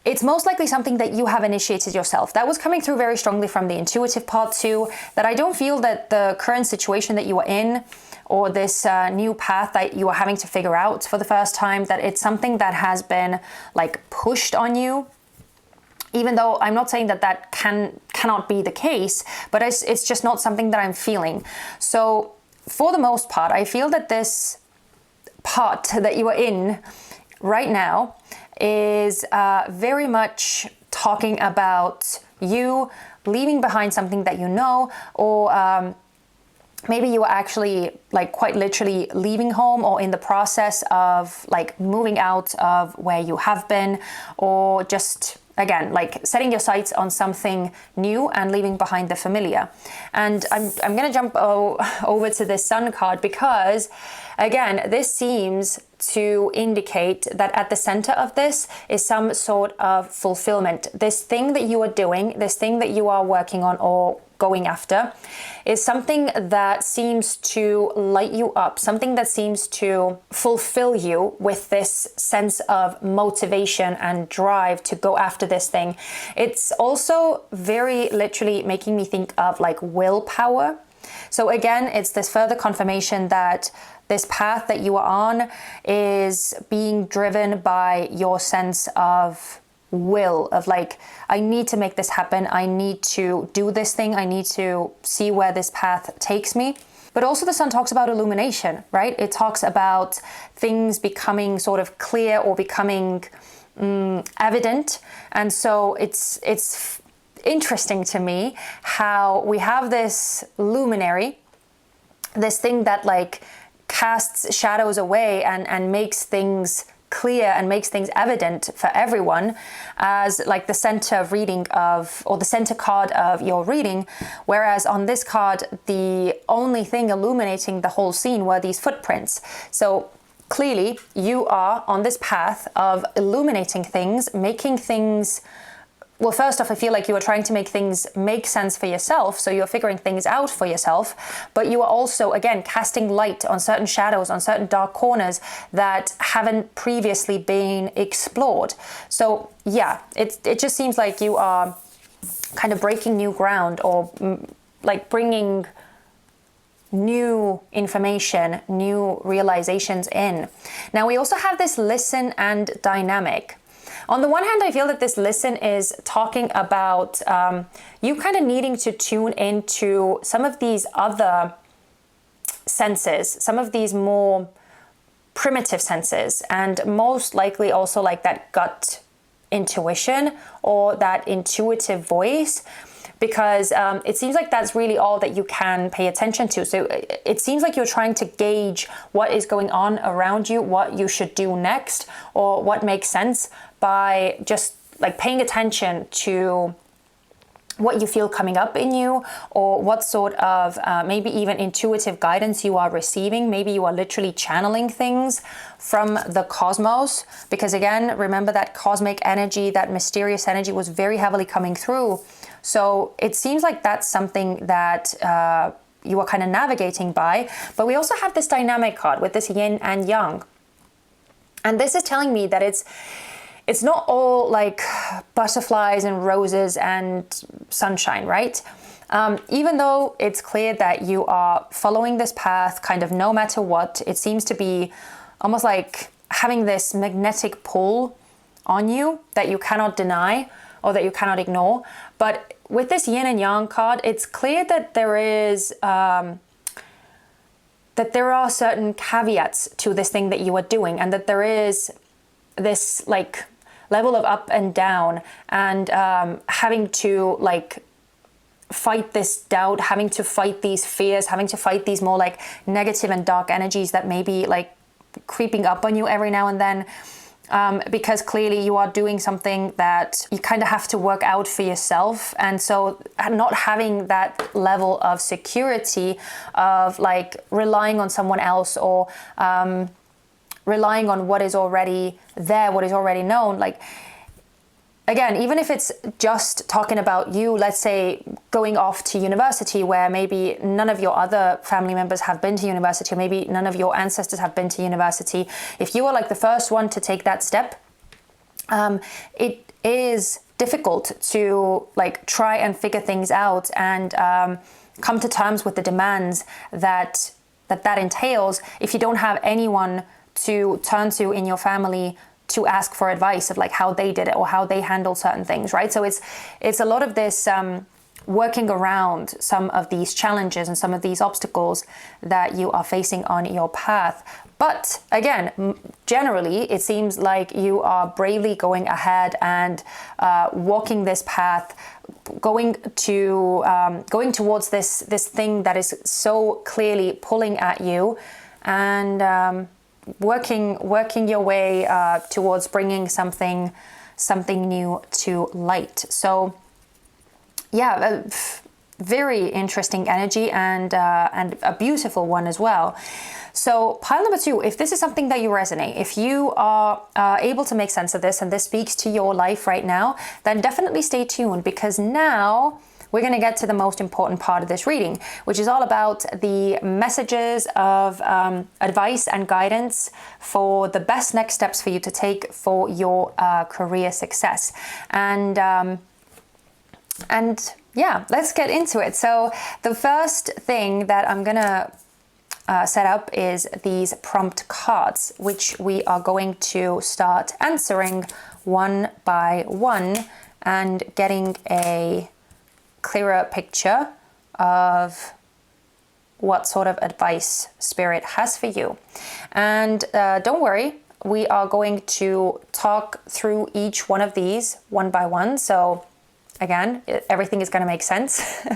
it's most likely something that you have initiated yourself. That was coming through very strongly from the intuitive part too, that I don't feel that the current situation that you are in or this new path that you are having to figure out for the first time, that it's something that has been like pushed on you. Even though I'm not saying that that cannot be the case, but it's just not something that I'm feeling. So for the most part, I feel that this part that you are in right now is very much talking about you leaving behind something that you know, or maybe you are actually like quite literally leaving home or in the process of like moving out of where you have been, or just again, like setting your sights on something new and leaving behind the familiar. And I'm going to jump over to this sun card because, again, this seems to indicate that at the center of this is some sort of fulfillment. This thing that you are doing, this thing that you are working on or going after, is something that seems to light you up, something that seems to fulfill you with this sense of motivation and drive to go after this thing. It's also very literally making me think of like willpower. So again, it's this further confirmation that this path that you are on is being driven by your sense of will, of like, I need to make this happen. I need to do this thing. I need to see where this path takes me. But also the sun talks about illumination, right? It talks about things becoming sort of clear or becoming evident. And so it's interesting to me how we have this luminary, this thing that like casts shadows away and makes things clear and makes things evident for everyone as like the center of reading of, or the center card of your reading. Whereas on this card, the only thing illuminating the whole scene were these footprints. So clearly you are on this path of illuminating things, making things well, first off, I feel like you are trying to make things make sense for yourself. So you're figuring things out for yourself, but you are also, again, casting light on certain shadows, on certain dark corners that haven't previously been explored. So yeah, it just seems like you are kind of breaking new ground, or like bringing new information, new realizations in. Now we also have this listen and dynamic. On the one hand, I feel that this listen is talking about you kind of needing to tune into some of these other senses, some of these more primitive senses, and most likely also like that gut intuition or that intuitive voice, because it seems like that's really all that you can pay attention to. So it seems like you're trying to gauge what is going on around you, what you should do next, or what makes sense, by just like paying attention to what you feel coming up in you, or what sort of maybe even intuitive guidance you are receiving. Maybe you are literally channeling things from the cosmos, because again, remember that cosmic energy, that mysterious energy was very heavily coming through. So it seems like that's something that you are kind of navigating by. But we also have this dynamic card with this yin and yang. And this is telling me that it's not all like butterflies and roses and sunshine, right? Even though it's clear that you are following this path kind of no matter what, it seems to be almost like having this magnetic pull on you that you cannot deny or that you cannot ignore. But with this yin and yang card, it's clear that there are certain caveats to this thing that you are doing, and that there is this like level of up and down, and having to like fight this doubt, having to fight these fears, having to fight these more like negative and dark energies that may be like creeping up on you every now and then, because clearly you are doing something that you kind of have to work out for yourself. And so not having that level of security of like relying on someone else, or relying on what is already there, what is already known. Like, again, even if it's just talking about you, let's say going off to university, where maybe none of your other family members have been to university, or maybe none of your ancestors have been to university. If you are like the first one to take that step, it is difficult to like try and figure things out and come to terms with the demands that entails if you don't have anyone to turn to in your family to ask for advice of like how they did it or how they handled certain things, right? So it's a lot of this working around some of these challenges and some of these obstacles that you are facing on your path. But again, generally, it seems like you are bravely going ahead and walking this path, going towards this thing that is so clearly pulling at you, and working your way towards bringing something new to light. So yeah, very interesting energy, and a beautiful one as well. So pile number 2, if this is something that you resonate, if you are able to make sense of this and this speaks to your life right now, then definitely stay tuned, because now we're going to get to the most important part of this reading, which is all about the messages of advice and guidance for the best next steps for you to take for your career success. And yeah, let's get into it. So the first thing that I'm going to set up is these prompt cards, which we are going to start answering one by one and getting a clearer picture of what sort of advice Spirit has for you. And don't worry, we are going to talk through each one of these one by one. So again, everything is going to make sense.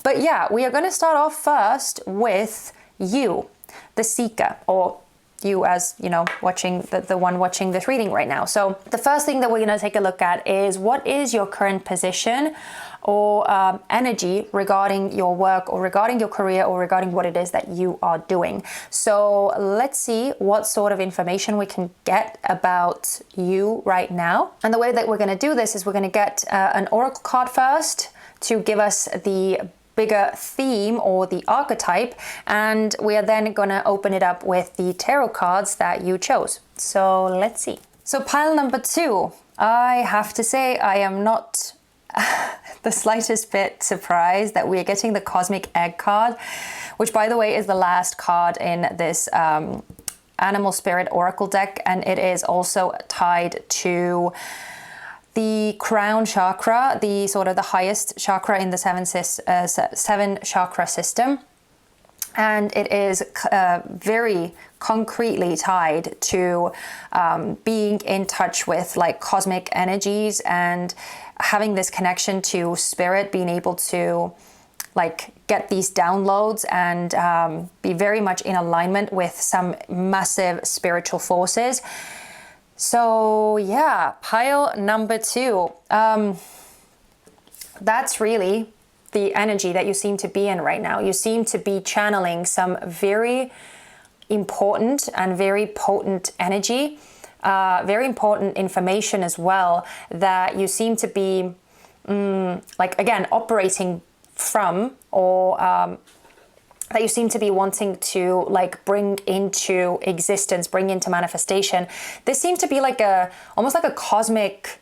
But yeah, we are going to start off first with you, the seeker, or you as, you know, watching the one watching this reading right now. So the first thing that we're going to take a look at is, what is your current position or energy regarding your work or regarding your career or regarding what it is that you are doing. So let's see what sort of information we can get about you right now. And the way that we're going to do this is we're going to get an oracle card first to give us the bigger theme or the archetype, and we are then going to open it up with the tarot cards that you chose. So let's see. So pile number 2, I have to say I am not the slightest bit surprised that we are getting the Cosmic Egg card, which by the way is the last card in this Animal Spirit Oracle deck, and it is also tied to the crown chakra, the sort of the highest chakra in the seven chakra system. And it is very concretely tied to being in touch with like cosmic energies and having this connection to spirit, being able to like get these downloads and be very much in alignment with some massive spiritual forces. So yeah, pile number 2. That's really the energy that you seem to be in right now. You seem to be channeling some very important and very potent energy, very important information as well, that you seem to be like, again, operating from, or that you seem to be wanting to like bring into existence, bring into manifestation. This seems to be like almost like a cosmic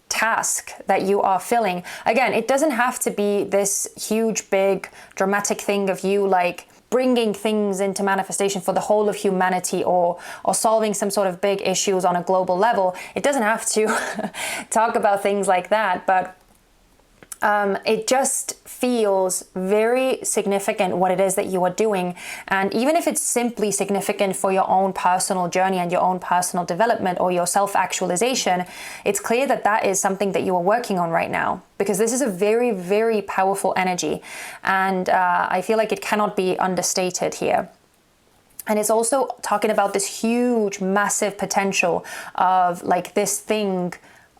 task that you are filling. Again, it doesn't have to be this huge, big, dramatic thing of you like bringing things into manifestation for the whole of humanity, or solving some sort of big issues on a global level. It doesn't have to talk about things like that, but it just feels very significant what it is that you are doing. And even if it's simply significant for your own personal journey and your own personal development or your self-actualization, it's clear that that is something that you are working on right now, because this is a very, very powerful energy. And I feel like it cannot be understated here. And it's also talking about this huge, massive potential of like this thing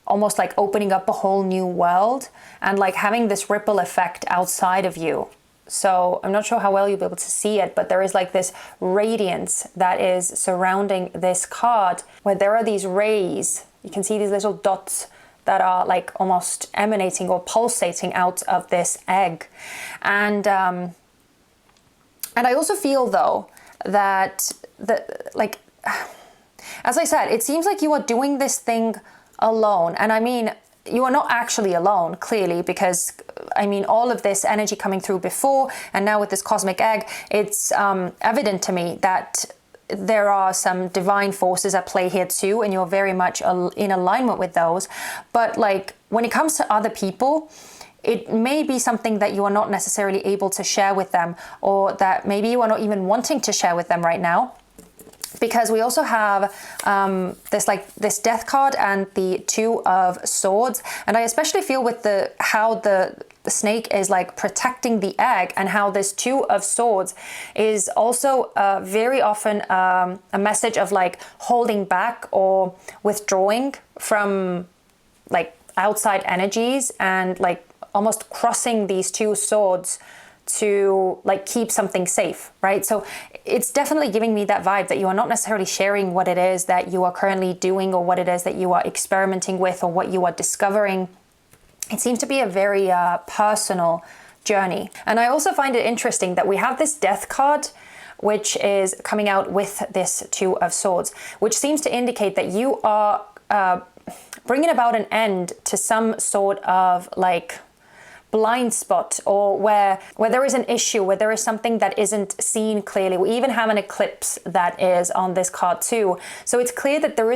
almost like opening up a whole new world and like having this ripple effect outside of you. So I'm not sure how well you'll be able to see it, but there is like this radiance that is surrounding this card, where there are these rays. You can see these little dots that are like almost emanating or pulsating out of this egg. And I also feel though that like, as I said, it seems like you are doing this thing alone. And I mean, you are not actually alone, clearly, because I mean, all of this energy coming through before and now with this cosmic egg, it's evident to me that there are some divine forces at play here too, and you're very much in alignment with those. But like when it comes to other people, it may be something that you are not necessarily able to share with them, or that maybe you are not even wanting to share with them right now. Because we also have this death card and the 2 of swords. And I especially feel with how the snake is like protecting the egg, and how this 2 of swords is also very often a message of like holding back or withdrawing from like outside energies, and like almost crossing these 2 swords to like keep something safe, right? So it's definitely giving me that vibe that you are not necessarily sharing what it is that you are currently doing, or what it is that you are experimenting with, or what you are discovering. It seems to be a very personal journey. And I also find it interesting that we have this death card, which is coming out with this 2 of swords, which seems to indicate that you are bringing about an end to some sort of like blind spot, or where there is an issue, where there is something that isn't seen clearly. We even have an eclipse that is on this card too. So it's clear that there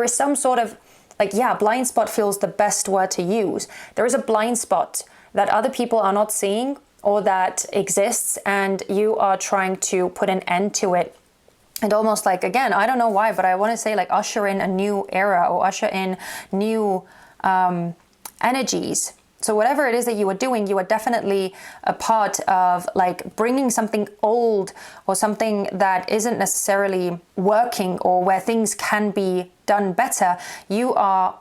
is some sort of like, yeah, blind spot feels the best word to use. There is a blind spot that other people are not seeing, or that exists, and you are trying to put an end to it. And almost like, again, I don't know why, but I want to say like usher in a new era, or usher in new energies So whatever it is that you are doing, you are definitely a part of like bringing something old or something that isn't necessarily working or where things can be done better. You are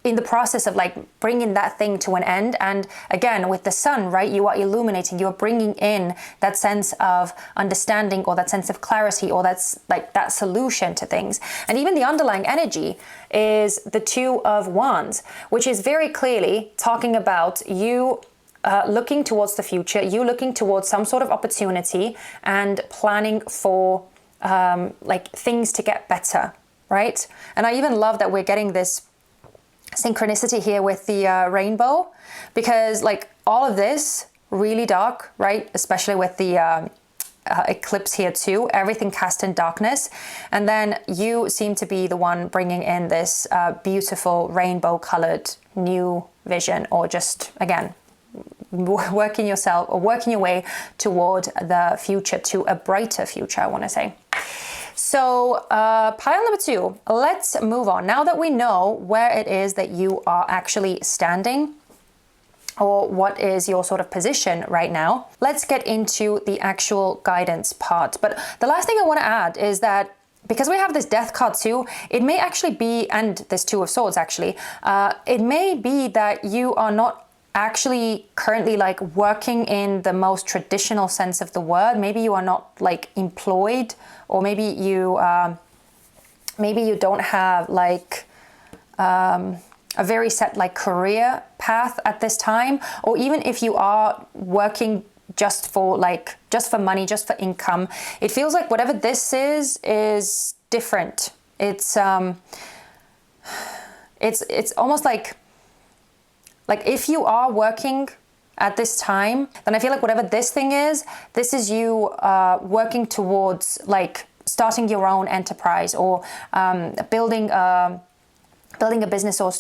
in the process of like bringing that thing to an end. And again, with the sun, right, you are illuminating, you are bringing in that sense of understanding or that sense of clarity or that's like that solution to things. And even the underlying energy is the Two of Wands, which is very clearly talking about you looking towards the future, you looking towards some sort of opportunity and planning for like things to get better, right? And I even love that we're getting this synchronicity here with the rainbow, because like all of this really dark, right, especially with the eclipse here too, everything cast in darkness, and then you seem to be the one bringing in this beautiful rainbow colored new vision, or just again working yourself or working your way toward the future, to a brighter future, I want to say. So pile number 2, let's move on. Now that we know where it is that you are actually standing, or what is your sort of position right now, let's get into the actual guidance part. But the last thing I want to add is that because we have this death card too, it may actually be, and this Two of Swords actually, it may be that you are not actually currently like working in the most traditional sense of the word. Maybe you are not like employed, or maybe you don't have like a very set like career path at this time, or even if you are working just for money, just for income, it feels like whatever this is different. It's almost like if you are working at this time, then I feel like whatever this thing is, this is you working towards like starting your own enterprise, or building a business, or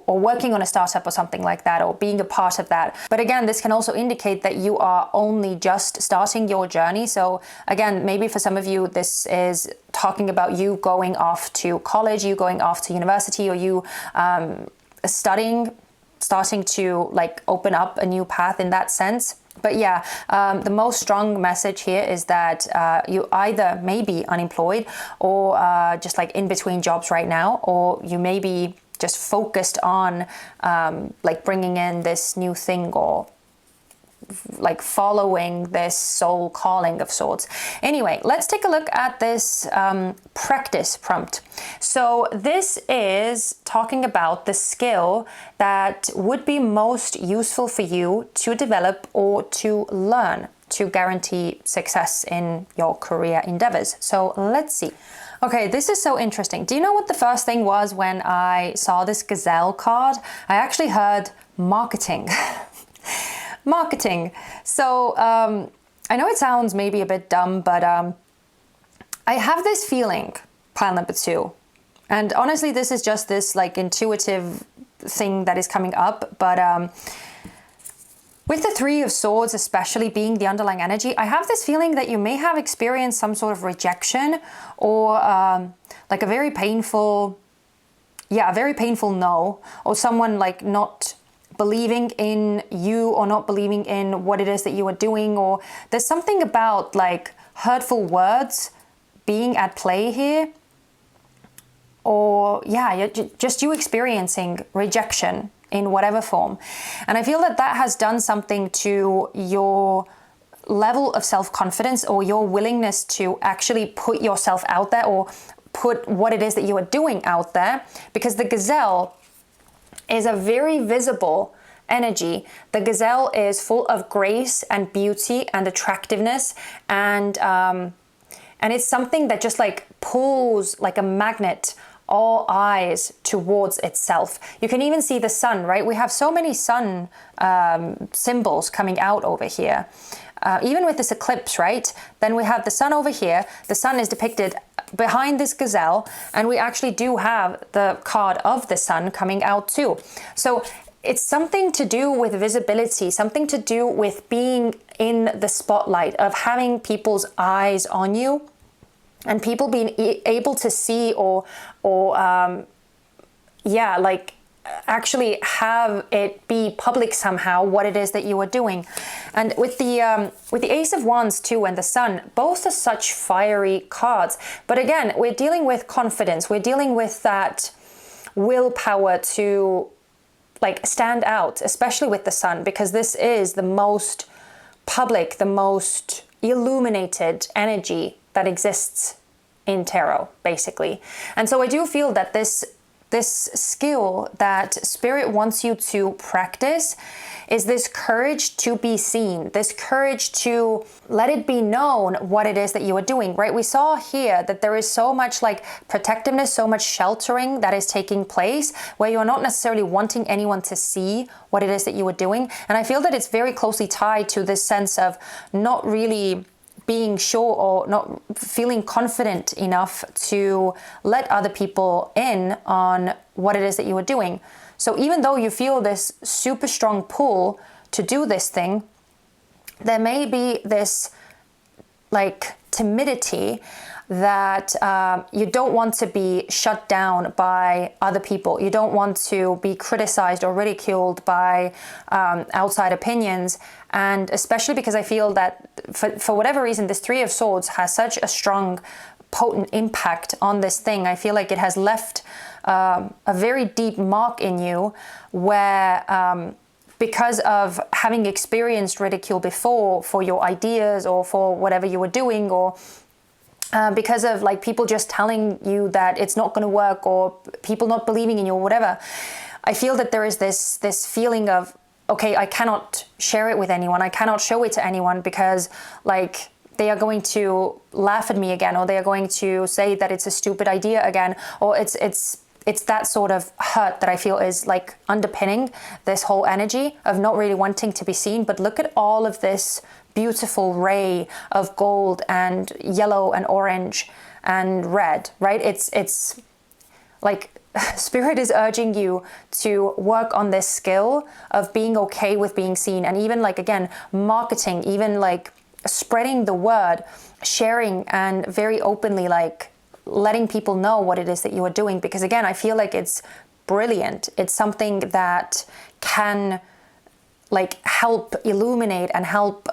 working on a startup or something like that, or being a part of that. But again, this can also indicate that you are only just starting your journey. So again, maybe for some of you, this is talking about you going off to college, you going off to university, or you starting to like open up a new path in that sense. But yeah, the most strong message here is that you either may be unemployed, or just like in between jobs right now, or you may be just focused on like bringing in this new thing, or like following this soul calling of sorts. Anyway, let's take a look at this practice prompt. So this is talking about the skill that would be most useful for you to develop or to learn to guarantee success in your career endeavors. So let's see. Okay, this is so interesting. Do you know what the first thing was when I saw this gazelle card? I actually heard marketing. Marketing. So I know it sounds maybe a bit dumb, but I have this feeling, pile number 2, and honestly this is just this like intuitive thing that is coming up, but with the Three of Swords especially being the underlying energy, I have this feeling that you may have experienced some sort of rejection, or like a very painful no, or someone like not believing in you, or not believing in what it is that you are doing, or there's something about like hurtful words being at play here, or yeah, just you experiencing rejection in whatever form. And I feel that that has done something to your level of self-confidence, or your willingness to actually put yourself out there, or put what it is that you are doing out there, because the gazelle is a very visible energy. The gazelle is full of grace and beauty and attractiveness, and it's something that just like pulls like a magnet all eyes towards itself. You can even see the sun, right? We have so many sun symbols coming out over here. Even with this eclipse, right? Then we have the sun over here. The sun is depicted behind this gazelle, and we actually do have the card of the sun coming out too. So it's something to do with visibility, something to do with being in the spotlight, of having people's eyes on you, and people being able to see, or like actually have it be public somehow what it is that you are doing. And with the Ace of Wands too and the Sun, both are such fiery cards. But again, we're dealing with confidence. We're dealing with that willpower to like stand out, especially with the Sun, because this is the most public, the most illuminated energy that exists in tarot, basically. And so I do feel that this skill that Spirit wants you to practice is this courage to be seen, this courage to let it be known what it is that you are doing, right? We saw here that there is so much like protectiveness, so much sheltering that is taking place where you're not necessarily wanting anyone to see what it is that you are doing. And I feel that it's very closely tied to this sense of not really being sure or not feeling confident enough to let other people in on what it is that you are doing. So even though you feel this super strong pull to do this thing, there may be this like timidity that you don't want to be shut down by other people. You don't want to be criticized or ridiculed by outside opinions. And especially because I feel that for whatever reason, this Three of Swords has such a strong, potent impact on this thing. I feel like it has left a very deep mark in you where because of having experienced ridicule before for your ideas or for whatever you were doing, or because of like people just telling you that it's not going to work, or people not believing in you or whatever, I feel that there is this feeling of, okay, I cannot share it with anyone. I cannot show it to anyone because like they are going to laugh at me again, or they are going to say that it's a stupid idea again, or it's that sort of hurt that I feel is like underpinning this whole energy of not really wanting to be seen. But look at all of this beautiful ray of gold and yellow and orange and red, right? It's like Spirit is urging you to work on this skill of being okay with being seen, and even like, again, marketing, even like spreading the word, sharing, and very openly like letting people know what it is that you are doing. Because again, I feel like it's brilliant. It's something that can like help illuminate and help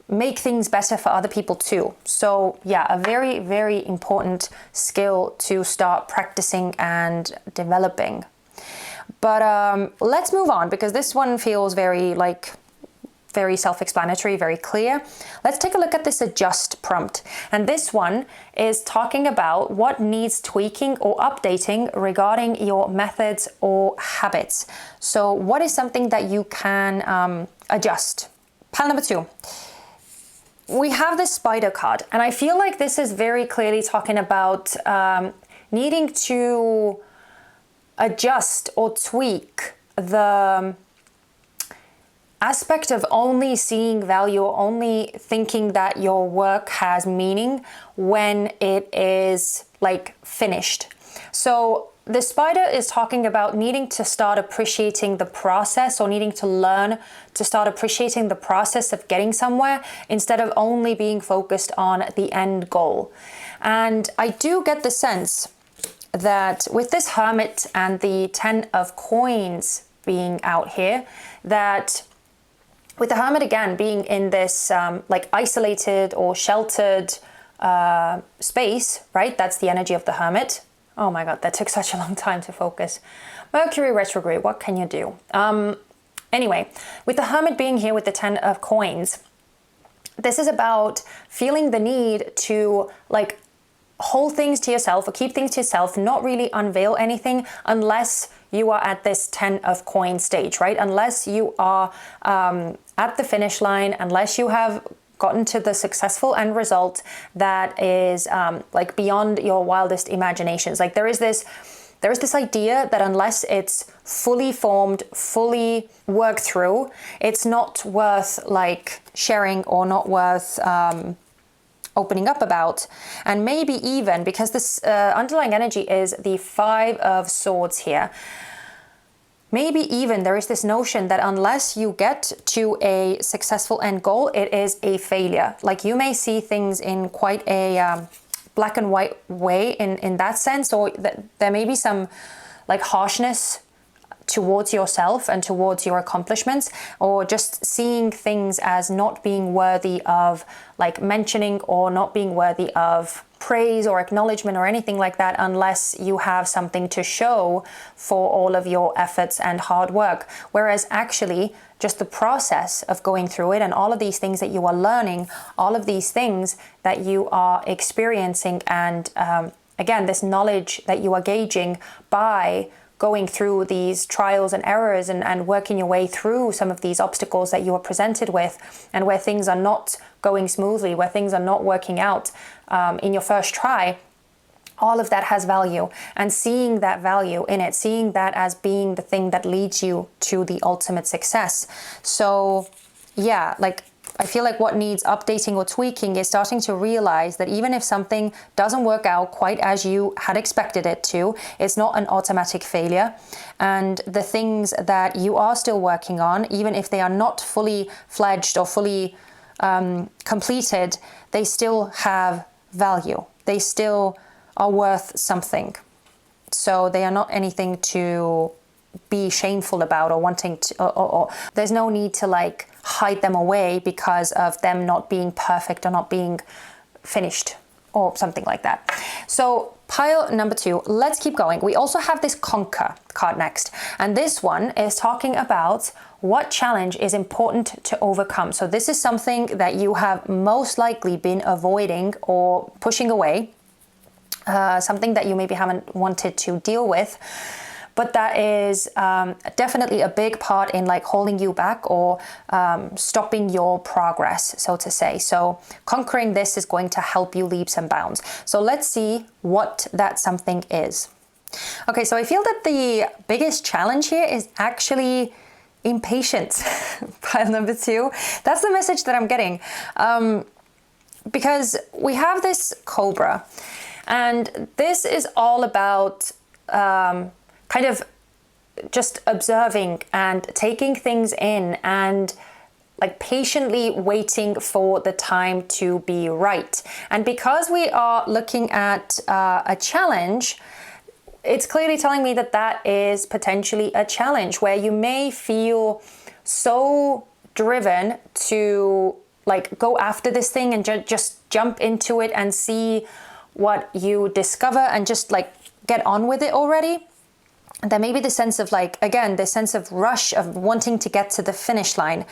make things better for other people too. So yeah, a very, very important skill to start practicing and developing. But let's move on, because this one feels very self-explanatory, very clear. Let's take a look at this adjust prompt. And this one is talking about what needs tweaking or updating regarding your methods or habits. So what is something that you can adjust? Pile number 2. We have this spider card, and I feel like this is very clearly talking about needing to adjust or tweak the aspect of only seeing value, or only thinking that your work has meaning when it is like finished. So the spider is talking about needing to start appreciating the process, or needing to learn to start appreciating the process of getting somewhere instead of only being focused on the end goal. And I do get the sense that with this Hermit and the 10 of Coins being out here, that with the Hermit again being in this like isolated or sheltered space, right? That's the energy of the Hermit. Oh my God, that took such a long time to focus. Mercury retrograde, what can you do? Anyway, with the Hermit being here with the 10 of Coins, this is about feeling the need to like hold things to yourself or keep things to yourself, not really unveil anything unless you are at this 10 of Coins stage, right? Unless you are at the finish line, unless you have gotten to the successful end result that is like beyond your wildest imaginations. Like there is this idea that unless it's fully formed, fully worked through, it's not worth like sharing or not worth opening up about. And maybe even because this underlying energy is the 5 of Swords here, maybe even there is this notion that unless you get to a successful end goal, it is a failure. Like you may see things in quite a black and white way in that sense, or that there may be some like harshness towards yourself and towards your accomplishments, or just seeing things as not being worthy of like mentioning, or not being worthy of praise or acknowledgement or anything like that, unless you have something to show for all of your efforts and hard work. Whereas actually just the process of going through it and all of these things that you are learning, all of these things that you are experiencing, and again, this knowledge that you are gauging by going through these trials and errors, and working your way through some of these obstacles that you are presented with, and where things are not going smoothly, where things are not working out in your first try, all of that has value. And seeing that value in it, seeing that as being the thing that leads you to the ultimate success. So yeah, like I feel like what needs updating or tweaking is starting to realize that even if something doesn't work out quite as you had expected it to, it's not an automatic failure. And the things that you are still working on, even if they are not fully fledged or fully completed, they still have value. They still are worth something. So they are not anything to be shameful about or wanting to, or there's no need to like hide them away because of them not being perfect or not being finished or something like that. So pile number 2, let's keep going. We also have this Conquer card next. And this one is talking about what challenge is important to overcome. So this is something that you have most likely been avoiding or pushing away, something that you maybe haven't wanted to deal with. But that is definitely a big part in like holding you back or stopping your progress, so to say. So conquering this is going to help you leaps and bounds. So let's see what that something is. Okay, so I feel that the biggest challenge here is actually impatience. Pile number 2. That's the message that I'm getting. Because we have this Cobra, and this is all about kind of just observing and taking things in and like patiently waiting for the time to be right. And because we are looking at a challenge, it's clearly telling me that that is potentially a challenge where you may feel so driven to like go after this thing and just jump into it and see what you discover and just like get on with it already. There may be the sense of like, again, the sense of rush of wanting to get to the finish line.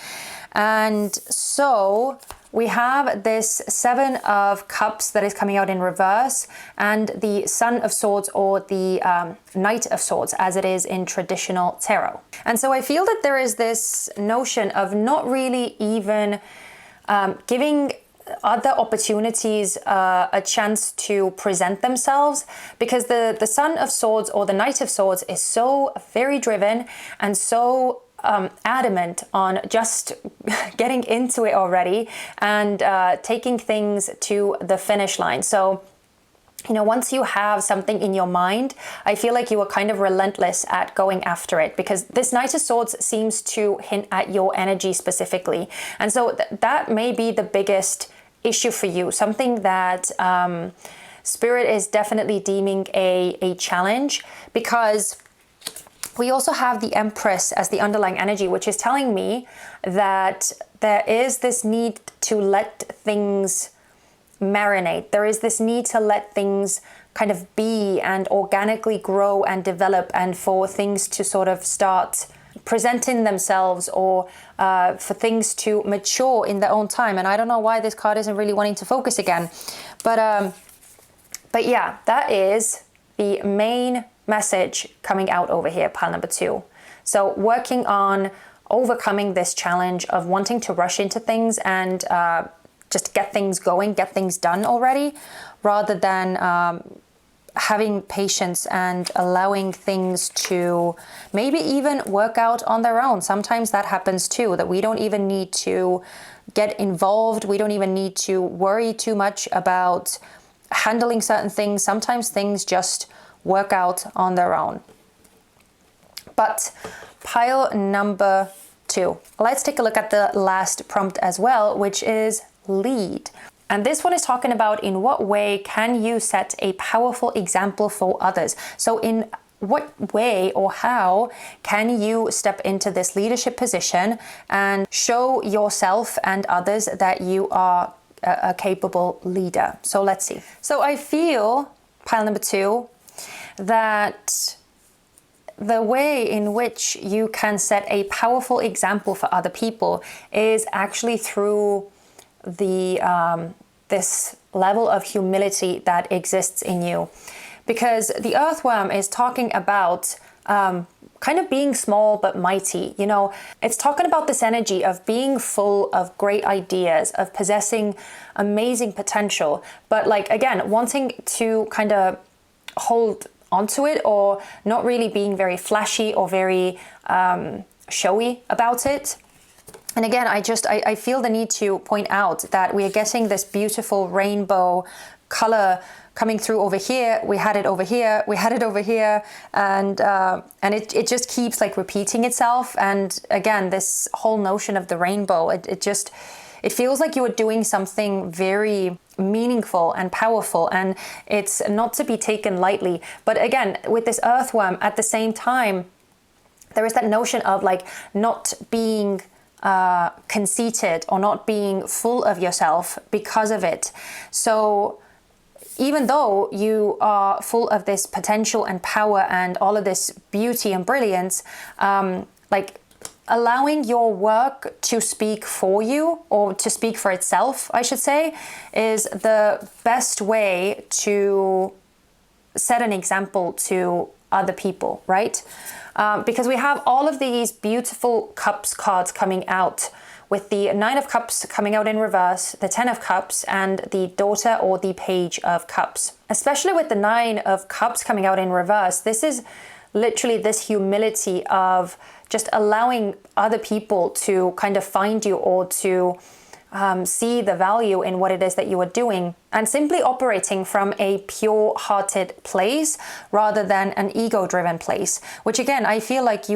And so we have this 7 of Cups that is coming out in reverse, and the Sun of Swords, or the Knight of Swords as it is in traditional tarot. And so I feel that there is this notion of not really even giving other opportunities a chance to present themselves, because the Son of Swords or the Knight of Swords is so very driven and so adamant on just getting into it already and taking things to the finish line. So, you know, once you have something in your mind, I feel like you are kind of relentless at going after it, because this Knight of Swords seems to hint at your energy specifically. And so that may be the biggest issue for you, something that Spirit is definitely deeming a challenge, because we also have the Empress as the underlying energy, which is telling me that there is this need to let things marinate. There is this need to let things kind of be and organically grow and develop, and for things to sort of start presenting themselves, or for things to mature in their own time. And I don't know why this card isn't really wanting to focus again, but yeah, that is the main message coming out over here, pile number 2. So working on overcoming this challenge of wanting to rush into things and just get things going, get things done already, rather than having patience and allowing things to maybe even work out on their own. Sometimes that happens too, that we don't even need to get involved. We don't even need to worry too much about handling certain things. Sometimes things just work out on their own. But pile number 2, let's take a look at the last prompt as well, which is lead. And this one is talking about in what way can you set a powerful example for others. So in what way or how can you step into this leadership position and show yourself and others that you are a capable leader? So let's see. So I feel, pile number 2, that the way in which you can set a powerful example for other people is actually through the this level of humility that exists in you. Because the earthworm is talking about kind of being small but mighty. You know, it's talking about this energy of being full of great ideas, of possessing amazing potential, but like, again, wanting to kind of hold onto it, or not really being very flashy or very showy about it. And again, I feel the need to point out that we are getting this beautiful rainbow color coming through over here. We had it over here, we had it over here, and it just keeps like repeating itself. And again, this whole notion of the rainbow, it feels like you are doing something very meaningful and powerful, and it's not to be taken lightly. But again, with this earthworm, at the same time, there is that notion of like not being conceited or not being full of yourself because of it. So even though you are full of this potential and power and all of this beauty and brilliance, like allowing your work to speak for you, or to speak for itself, I should say, is the best way to set an example to other people, right? Because we have all of these beautiful cups cards coming out, with the 9 of Cups coming out in reverse, the 10 of Cups, and the Daughter or the Page of Cups. Especially with the 9 of Cups coming out in reverse, this is literally this humility of just allowing other people to kind of find you, or to see the value in what it is that you are doing, and simply operating from a pure-hearted place rather than an ego-driven place, which again, I feel like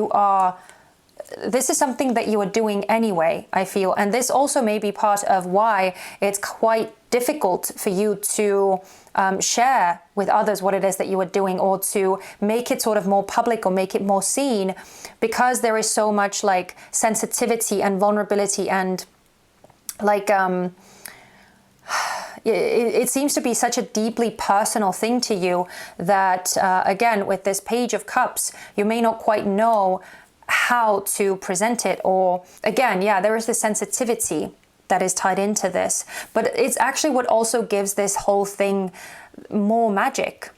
this is something that you are doing anyway, I feel. And this also may be part of why it's quite difficult for you to share with others what it is that you are doing, or to make it sort of more public or make it more seen, because there is so much like sensitivity and vulnerability, and like it seems to be such a deeply personal thing to you that again, with this Page of Cups, you may not quite know how to present it, or again, yeah, there is this sensitivity that is tied into this, but it's actually what also gives this whole thing more magic,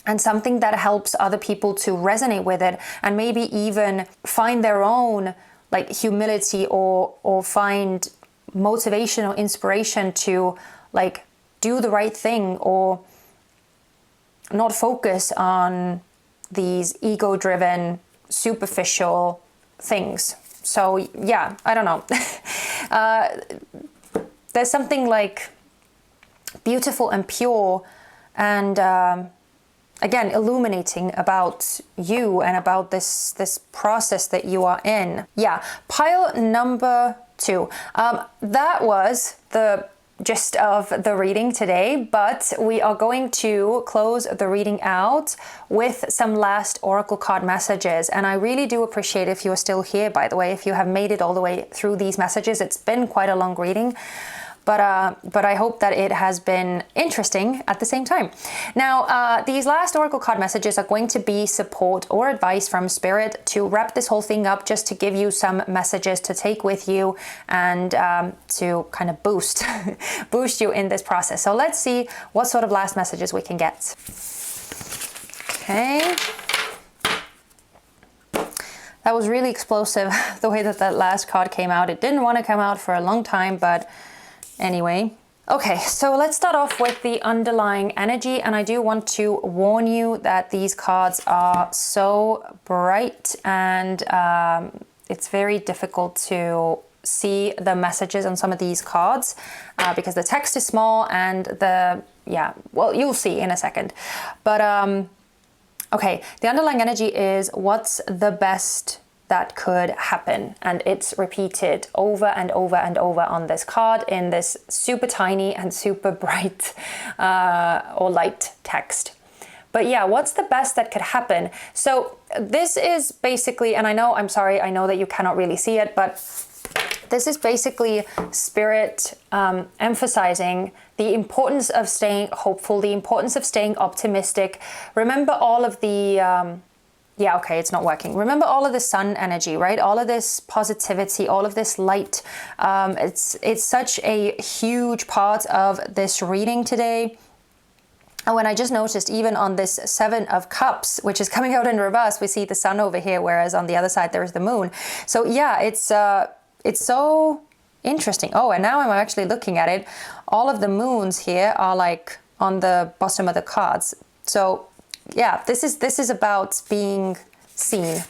and something that helps other people to resonate with it, and maybe even find their own like humility, or find motivation or inspiration to like do the right thing, or not focus on these ego-driven, superficial things. So yeah, I don't know. There's something like beautiful and pure and again, illuminating about you and about this process that you are in. Yeah, pile number 2. That was the gist of the reading today, but we are going to close the reading out with some last oracle card messages. And I really do appreciate if you are still here, by the way, if you have made it all the way through these messages. It's been quite a long reading, but I hope that it has been interesting at the same time. Now, these last oracle card messages are going to be support or advice from Spirit to wrap this whole thing up, just to give you some messages to take with you and to kind of boost you in this process. So let's see what sort of last messages we can get. Okay. That was really explosive, the way that last card came out. It didn't want to come out for a long time, but anyway. Okay, so let's start off with the underlying energy, and I do want to warn you that these cards are so bright, and it's very difficult to see the messages on some of these cards because the text is small, and well, you'll see in a second. But okay, the underlying energy is what's the best that could happen, and it's repeated over and over and over on this card in this super tiny and super bright or light text. But yeah, what's the best that could happen? So this is basically, and I know that you cannot really see it, but this is basically Spirit emphasizing the importance of staying hopeful, the importance of staying optimistic. Remember all of the, yeah, okay, it's not working. Remember all of the sun energy, right? All of this positivity, all of this light. It's such a huge part of this reading today. And when I just noticed, even on this 7 of Cups, which is coming out in reverse, we see the sun over here, whereas on the other side there is the moon. So yeah, it's so interesting. Oh, and now I'm actually looking at it. All of the moons here are like on the bottom of the cards. So yeah, this is about being seen.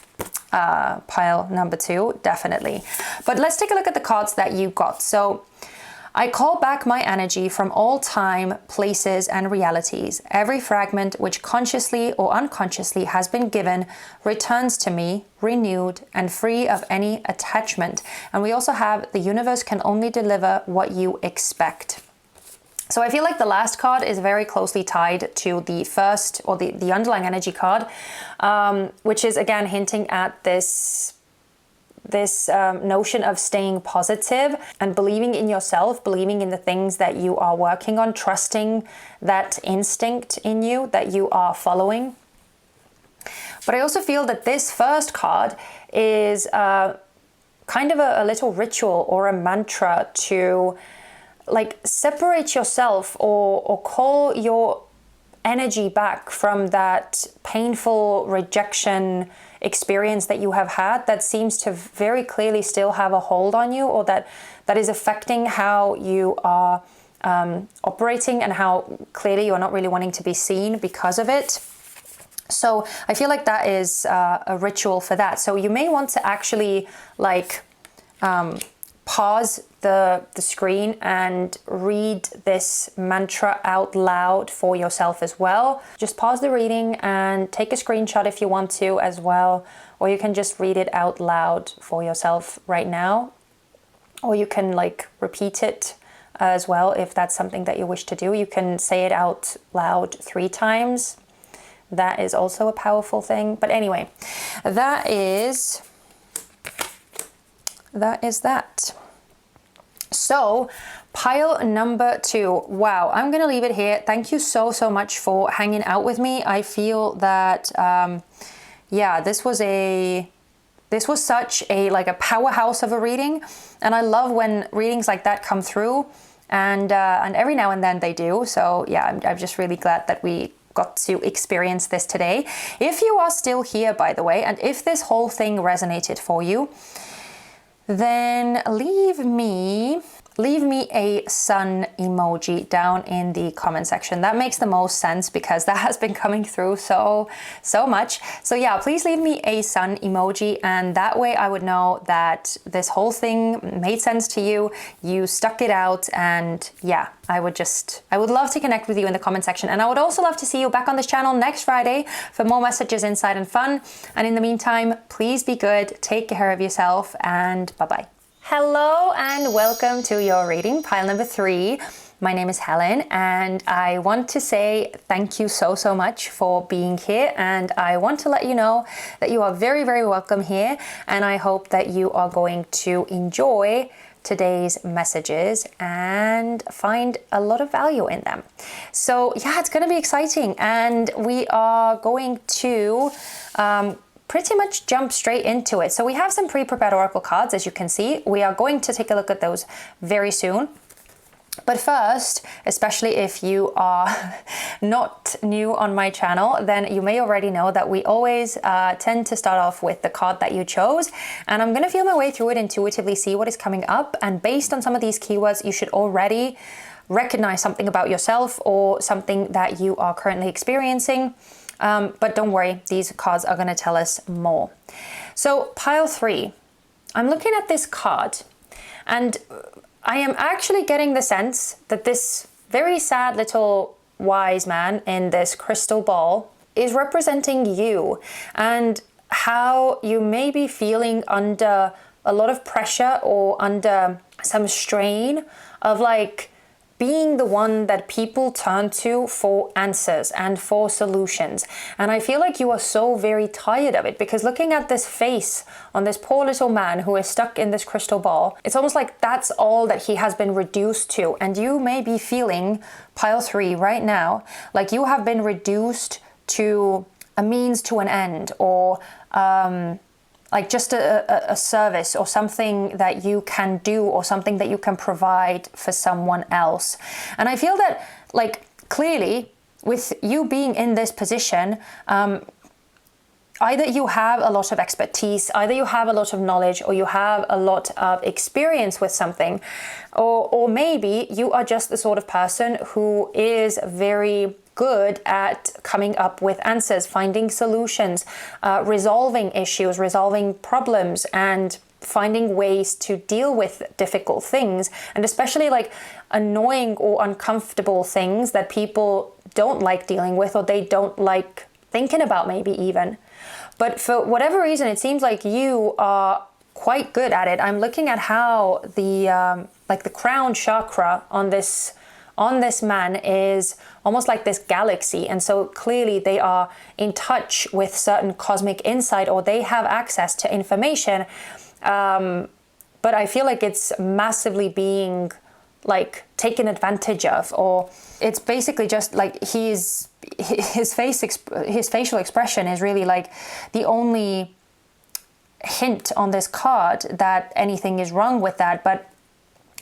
Pile number 2, definitely. But let's take a look at the cards that you got. So I call back my energy from all time, places, and realities. Every fragment which consciously or unconsciously has been given returns to me, renewed and free of any attachment. And we also have the universe can only deliver what you expect. So I feel like the last card is very closely tied to the first, or the underlying energy card, which is again hinting at this notion of staying positive and believing in yourself, believing in the things that you are working on, trusting that instinct in you that you are following. But I also feel that this first card is kind of a little ritual or a mantra to like separate yourself or call your energy back from that painful rejection experience that you have had that seems to very clearly still have a hold on you, or that is affecting how you are operating and how clearly you're not really wanting to be seen because of it. So I feel like that is a ritual for that. So you may want to actually like pause the screen and read this mantra out loud for yourself as well. Just pause the reading and take a screenshot if you want to as well, or you can just read it out loud for yourself right now, or you can like repeat it as well if that's something that you wish to do. You can say it out loud 3 times. That is also a powerful thing. But anyway, that is that. So pile number 2. Wow, I'm gonna leave it here. Thank you so much for hanging out with me. I feel that yeah, this was such a like a powerhouse of a reading, and I love when readings like that come through, and every now and then they do. So yeah, I'm just really glad that we got to experience this today. If you are still here, by the way, and if this whole thing resonated for you, then leave me a sun emoji down in the comment section. That makes the most sense because that has been coming through so much. So yeah, please leave me a sun emoji, and that way I would know that this whole thing made sense to you. You stuck it out, and yeah, I would love to connect with you in the comment section. And I would also love to see you back on this channel next Friday for more messages, insight, and fun. And in the meantime, please be good, take care of yourself, and bye-bye. Hello and welcome to your reading, pile number 3. My name is Helen, and I want to say thank you so much for being here, and I want to let you know that you are very welcome here, and I hope that you are going to enjoy today's messages and find a lot of value in them. So yeah, it's going to be exciting, and we are going to pretty much jump straight into it. So we have some pre-prepared oracle cards, as you can see. We are going to take a look at those very soon. But first, especially if you are not new on my channel, then you may already know that we always tend to start off with the card that you chose. And I'm going to feel my way through it, intuitively see what is coming up. And based on some of these keywords, you should already recognize something about yourself or something that you are currently experiencing. But don't worry, these cards are going to tell us more. So pile 3, I'm looking at this card, and I am actually getting the sense that this very sad little wise man in this crystal ball is representing you, and how you may be feeling under a lot of pressure or under some strain of like being the one that people turn to for answers and for solutions. And I feel like you are so very tired of it, because looking at this face on this poor little man who is stuck in this crystal ball, it's almost like that's all that he has been reduced to. And you may be feeling, pile 3 right now, like you have been reduced to a means to an end, or like just a service or something that you can do or something that you can provide for someone else. And I feel that, like, clearly with you being in this position, either you have a lot of expertise, either you have a lot of knowledge, or you have a lot of experience with something, or maybe you are just the sort of person who is very good at coming up with answers, finding solutions, resolving issues, resolving problems, and finding ways to deal with difficult things, and especially like annoying or uncomfortable things that people don't like dealing with, or they don't like thinking about, maybe even. But for whatever reason, it seems like you are quite good at it. I'm looking at how the like the crown chakra on this man is almost like this galaxy, and so clearly they are in touch with certain cosmic insight, or they have access to information, but I feel like it's massively being like taken advantage of, or it's basically just like his facial expression is really like the only hint on this card that anything is wrong with that. But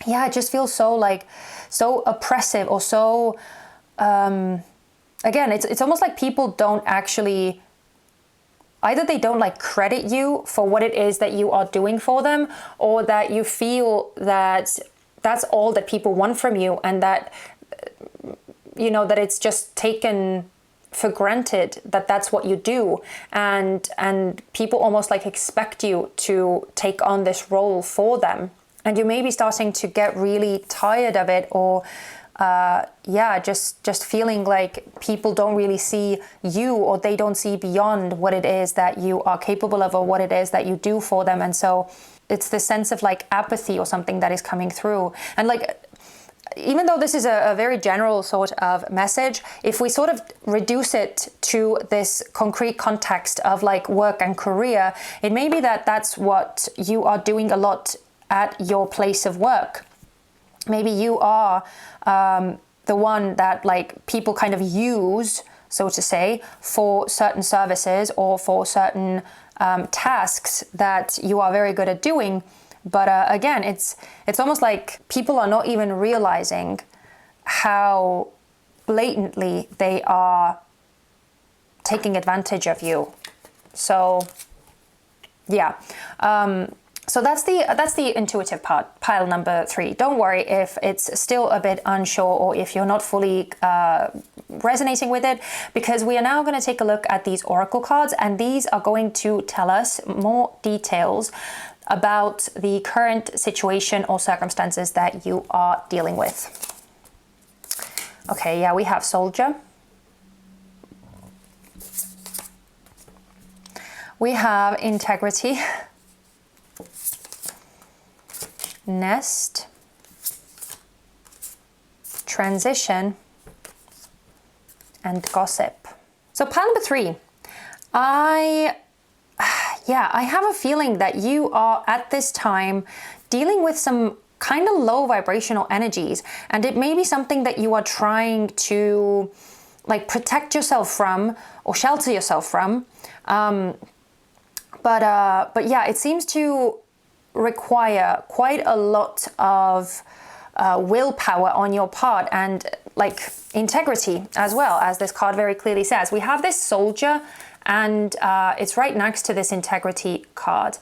yeah, it just feels so like so oppressive, or so again, it's almost like people don't actually, either they don't like credit you for what it is that you are doing for them, or that you feel that that's all that people want from you, and that, you know, that it's just taken for granted that that's what you do, and people almost like expect you to take on this role for them. And you may be starting to get really tired of it, or just feeling like people don't really see you, or they don't see beyond what it is that you are capable of, or what it is that you do for them. And so it's this sense of like apathy or something that is coming through. And like, even though this is a very general sort of message, if we sort of reduce it to this concrete context of like work and career, it may be that that's what you are doing a lot at your place of work. Maybe you are the one that like people kind of use, so to say, for certain services or for certain tasks that you are very good at doing. But again, it's almost like people are not even realizing how blatantly they are taking advantage of you. So yeah. So that's the intuitive part, pile number 3. Don't worry if it's still a bit unsure, or if you're not fully resonating with it, because we are now going to take a look at these oracle cards, and these are going to tell us more details about the current situation or circumstances that you are dealing with. Okay, yeah, we have soldier. We have integrity. Nest, transition, and gossip. So pile number 3, I have a feeling that you are at this time dealing with some kind of low vibrational energies, and it may be something that you are trying to like protect yourself from or shelter yourself from. But yeah, it seems to require quite a lot of willpower on your part, and like integrity as well, as this card very clearly says. We have this soldier, and it's right next to this integrity card.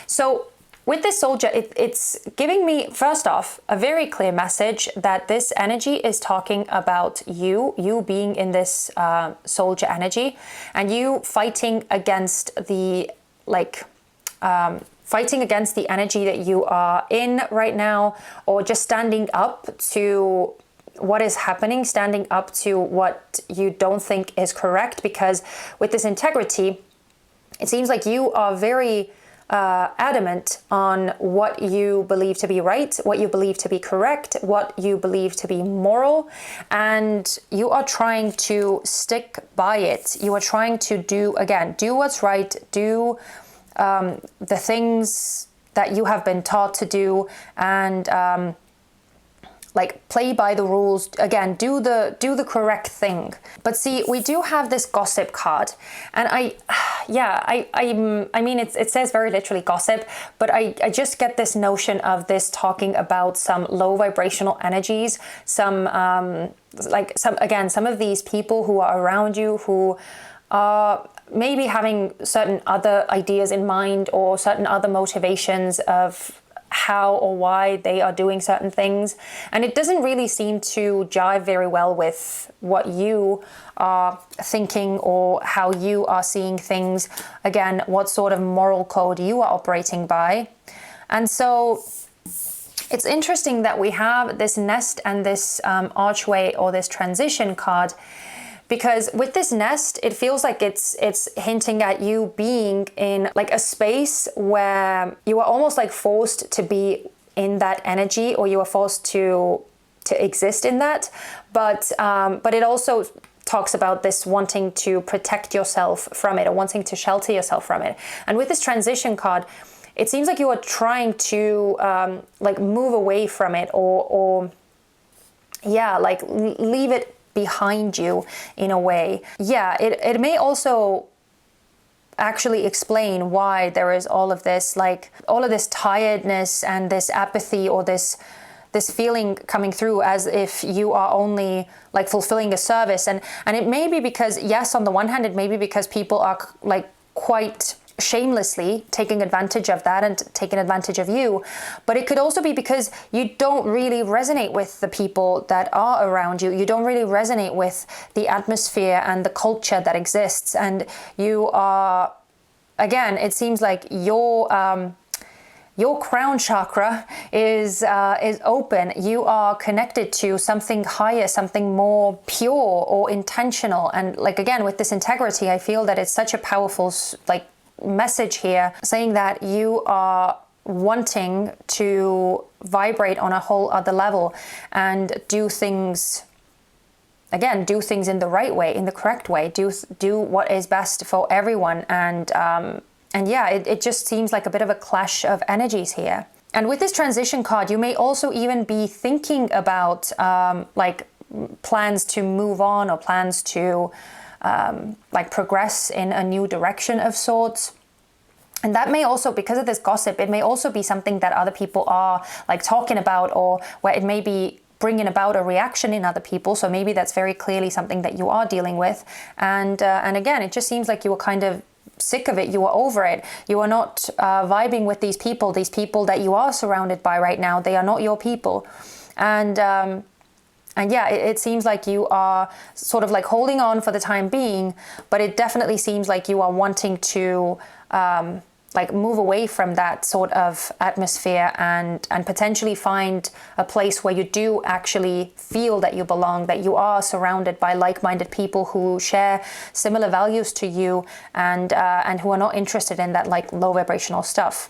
So with this soldier, it's giving me, first off, a very clear message that this energy is talking about you being in this soldier energy, and you fighting against the fighting against the energy that you are in right now, or just standing up to what is happening, standing up to what you don't think is correct. Because with this integrity, it seems like you are very adamant on what you believe to be right, what you believe to be correct, what you believe to be moral, and you are trying to stick by it. You are trying to do what's right, do the things that you have been taught to do, and like play by the rules. Again, do the correct thing. But see, we do have this gossip card, and I mean, it says very literally gossip, but I just get this notion of this talking about some low vibrational energies, some of these people who are around you who are maybe having certain other ideas in mind or certain other motivations of how or why they are doing certain things, and it doesn't really seem to jive very well with what you are thinking or how you are seeing things. Again, what sort of moral code you are operating by. And so it's interesting that we have this nest and this archway or this transition card, because with this nest, it feels like it's hinting at you being in like a space where you are almost like forced to be in that energy, or you are forced to exist in that. But it also talks about this wanting to protect yourself from it, or wanting to shelter yourself from it. And with this transition card, it seems like you are trying to like move away from it, or like leave it behind you in a way. Yeah, it may also actually explain why there is all of this tiredness and this apathy, or this feeling coming through as if you are only like fulfilling a service. And it may be because, yes, on the one hand, it may be because people are like quite shamelessly taking advantage of that and taking advantage of you, but it could also be because you don't really resonate with the people that are around you. You don't really resonate with the atmosphere and the culture that exists, and you are, again, it seems like your crown chakra is open. You are connected to something higher, something more pure or intentional. And like, again, with this integrity, I feel that it's such a powerful message here, saying that you are wanting to vibrate on a whole other level and do things in the right way, in the correct way, do what is best for everyone. And it just seems like a bit of a clash of energies here. And with this transition card, you may also even be thinking about plans to move on, or plans to progress in a new direction of sorts. And that may also, because of this gossip, it may also be something that other people are like talking about, or where it may be bringing about a reaction in other people. So maybe that's very clearly something that you are dealing with. And again, it just seems like you are kind of sick of it. You are over it. You are not vibing with these people that you are surrounded by right now. They are not your people. And it seems like you are sort of like holding on for the time being, but it definitely seems like you are wanting to move away from that sort of atmosphere and potentially find a place where you do actually feel that you belong, that you are surrounded by like-minded people who share similar values to you, and who are not interested in that like low vibrational stuff.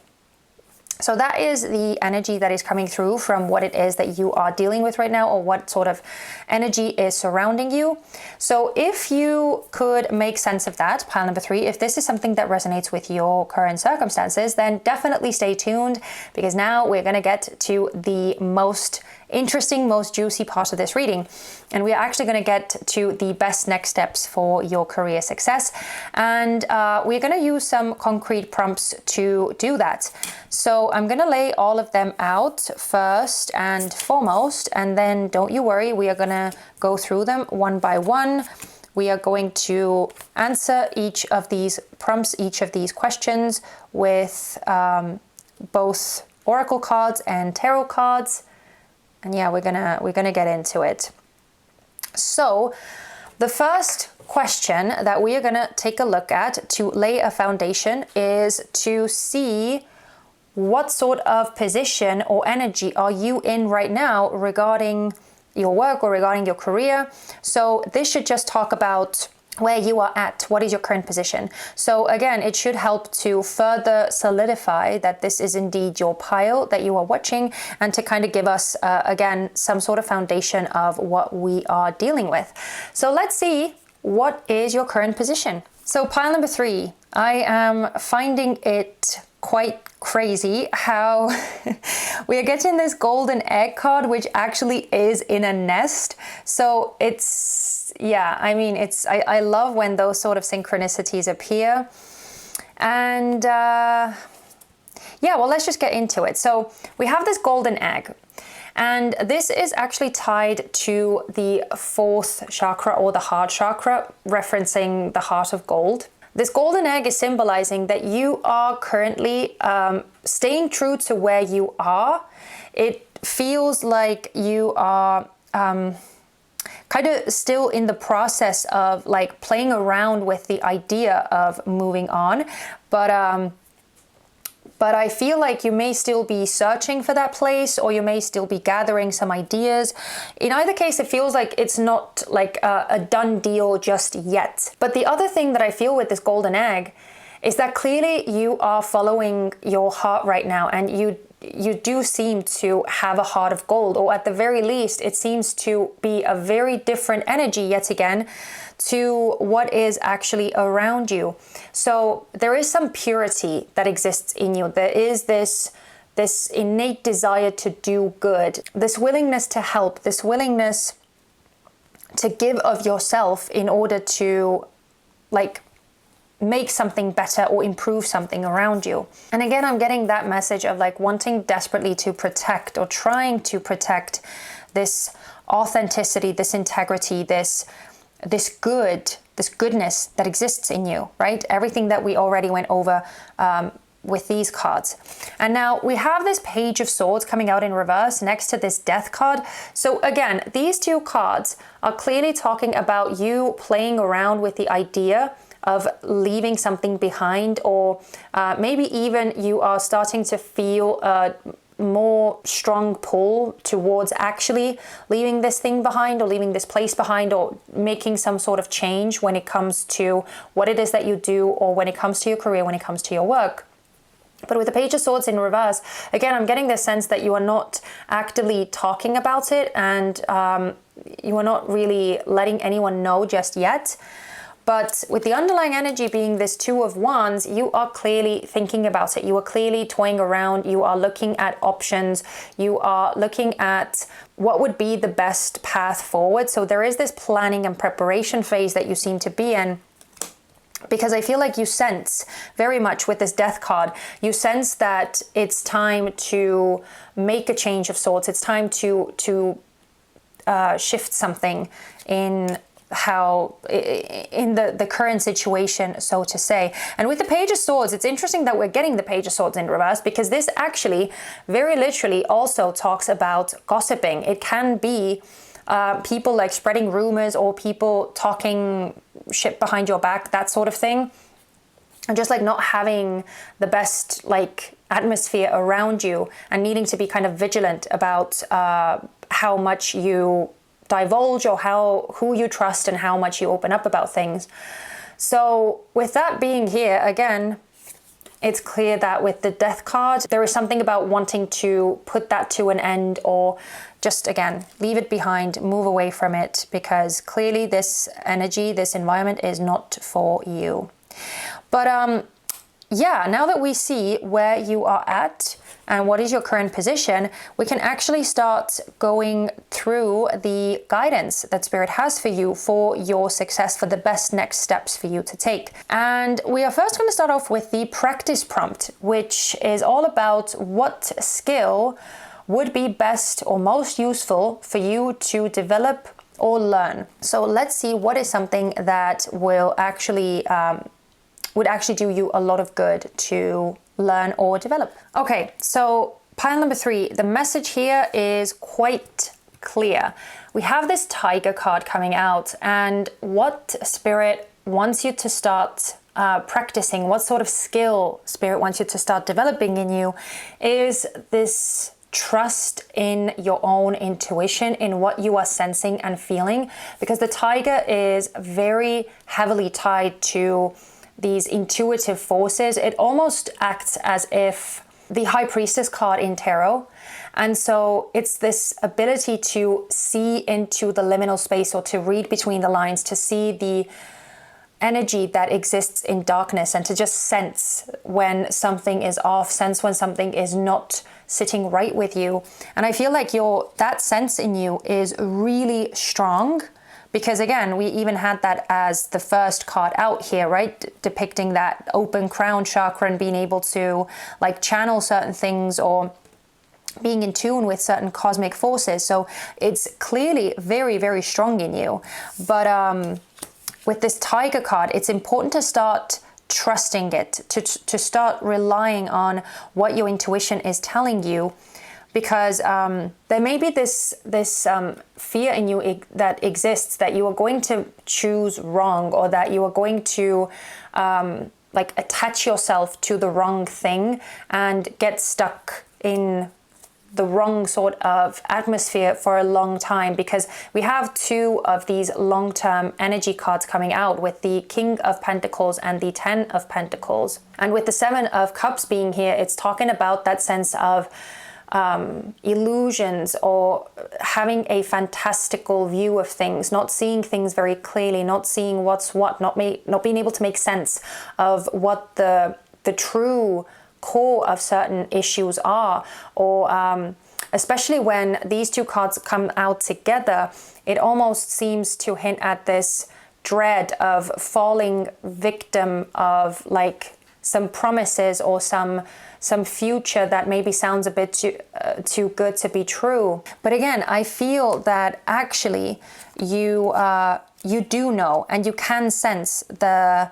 So that is the energy that is coming through from what it is that you are dealing with right now, or what sort of energy is surrounding you. So if you could make sense of that, pile number 3, if this is something that resonates with your current circumstances, then definitely stay tuned, because now we're going to get to the most interesting, most juicy part of this reading. And we are actually going to get to the best next steps for your career success. And we're going to use some concrete prompts to do that. So I'm going to lay all of them out first and foremost, and then don't you worry, we are going to go through them one by one. We are going to answer each of these prompts, each of these questions with both oracle cards and tarot cards. And yeah, we're gonna get into it. So the first question that we are gonna take a look at to lay a foundation is to see what sort of position or energy are you in right now regarding your work or regarding your career. So this should just talk about where you are at. What is your current position? So again, it should help to further solidify that this is indeed your pile that you are watching, and to kind of give us, again, some sort of foundation of what we are dealing with. So let's see, what is your current position? So pile number 3, I am finding it quite crazy how we are getting this golden egg card, which actually is in a nest. So it's, yeah, I mean, I love when those sort of synchronicities appear. And yeah, well, let's just get into it. So we have this golden egg, and this is actually tied to the 4th chakra, or the heart chakra, referencing the heart of gold. This golden egg is symbolizing that you are currently staying true to where you are. It feels like you are kind of still in the process of like playing around with the idea of moving on, but I feel like you may still be searching for that place, or you may still be gathering some ideas. In either case, it feels like it's not like a done deal just yet. But the other thing that I feel with this golden egg is that clearly you are following your heart right now, and you do seem to have a heart of gold, or at the very least, it seems to be a very different energy yet again to what is actually around you. So there is some purity that exists in you. There is this innate desire to do good, this willingness to help, this willingness to give of yourself in order to like make something better or improve something around you. And again, I'm getting that message of like wanting desperately to protect, or trying to protect this authenticity, this integrity, this goodness that exists in you, right? Everything that we already went over with these cards. And now we have this Page of Swords coming out in reverse next to this Death card. So again, these 2 cards are clearly talking about you playing around with the idea of leaving something behind, or maybe even you are starting to feel a more strong pull towards actually leaving this thing behind, or leaving this place behind, or making some sort of change when it comes to what it is that you do, or when it comes to your career, when it comes to your work. But with the Page of Swords in reverse, again, I'm getting this sense that you are not actively talking about it, and you are not really letting anyone know just yet. But with the underlying energy being this 2 of Wands, you are clearly thinking about it. You are clearly toying around. You are looking at options. You are looking at what would be the best path forward. So there is this planning and preparation phase that you seem to be in. Because I feel like you sense very much with this Death card, you sense that it's time to make a change of sorts. It's time to shift something in the current situation, so to say. And with the Page of Swords, it's interesting that we're getting the Page of Swords in reverse, because this actually very literally also talks about gossiping. It can be people like spreading rumors, or people talking shit behind your back, that sort of thing. And just like not having the best like atmosphere around you, and needing to be kind of vigilant about how much you divulge, or who you trust, and how much you open up about things. So with that being here, again, it's clear that with the Death card, there is something about wanting to put that to an end, or just, again, leave it behind, move away from it, because clearly this energy, this environment is not for you. But yeah, now that we see where you are at and what is your current position, we can actually start going through the guidance that Spirit has for you for your success, for the best next steps for you to take. And we are first going to start off with the practice prompt, which is all about what skill would be best or most useful for you to develop or learn. So let's see what is something that will actually would actually do you a lot of good to learn or develop. Okay, so pile number 3, the message here is quite clear. We have this Tiger card coming out, and what Spirit wants you to start practicing, what sort of skill Spirit wants you to start developing in you, is this trust in your own intuition, in what you are sensing and feeling, because the tiger is very heavily tied to these intuitive forces. It almost acts as if the High Priestess card in tarot. And so it's this ability to see into the liminal space, or to read between the lines, to see the energy that exists in darkness, and to just sense when something is off, sense when something is not sitting right with you. And I feel like that sense in you is really strong, because again, we even had that as the first card out here, right? Depicting that open crown chakra and being able to like channel certain things, or being in tune with certain cosmic forces. So it's clearly very, very strong in you. But with this tiger card, it's important to start trusting it, to start relying on what your intuition is telling you, because there may be this fear in you that exists, that you are going to choose wrong, or that you are going to like attach yourself to the wrong thing and get stuck in the wrong sort of atmosphere for a long time, because we have two of these long-term energy cards coming out, with the King of Pentacles and the Ten of Pentacles. And with the Seven of Cups being here, it's talking about that sense of illusions, or having a fantastical view of things, not seeing things very clearly, not seeing what's what, not being able to make sense of what the true core of certain issues are. Or especially when these two cards come out together, it almost seems to hint at this dread of falling victim of like some promises, or some future that maybe sounds a bit too good to be true. But again, I feel that actually you do know, and you can sense the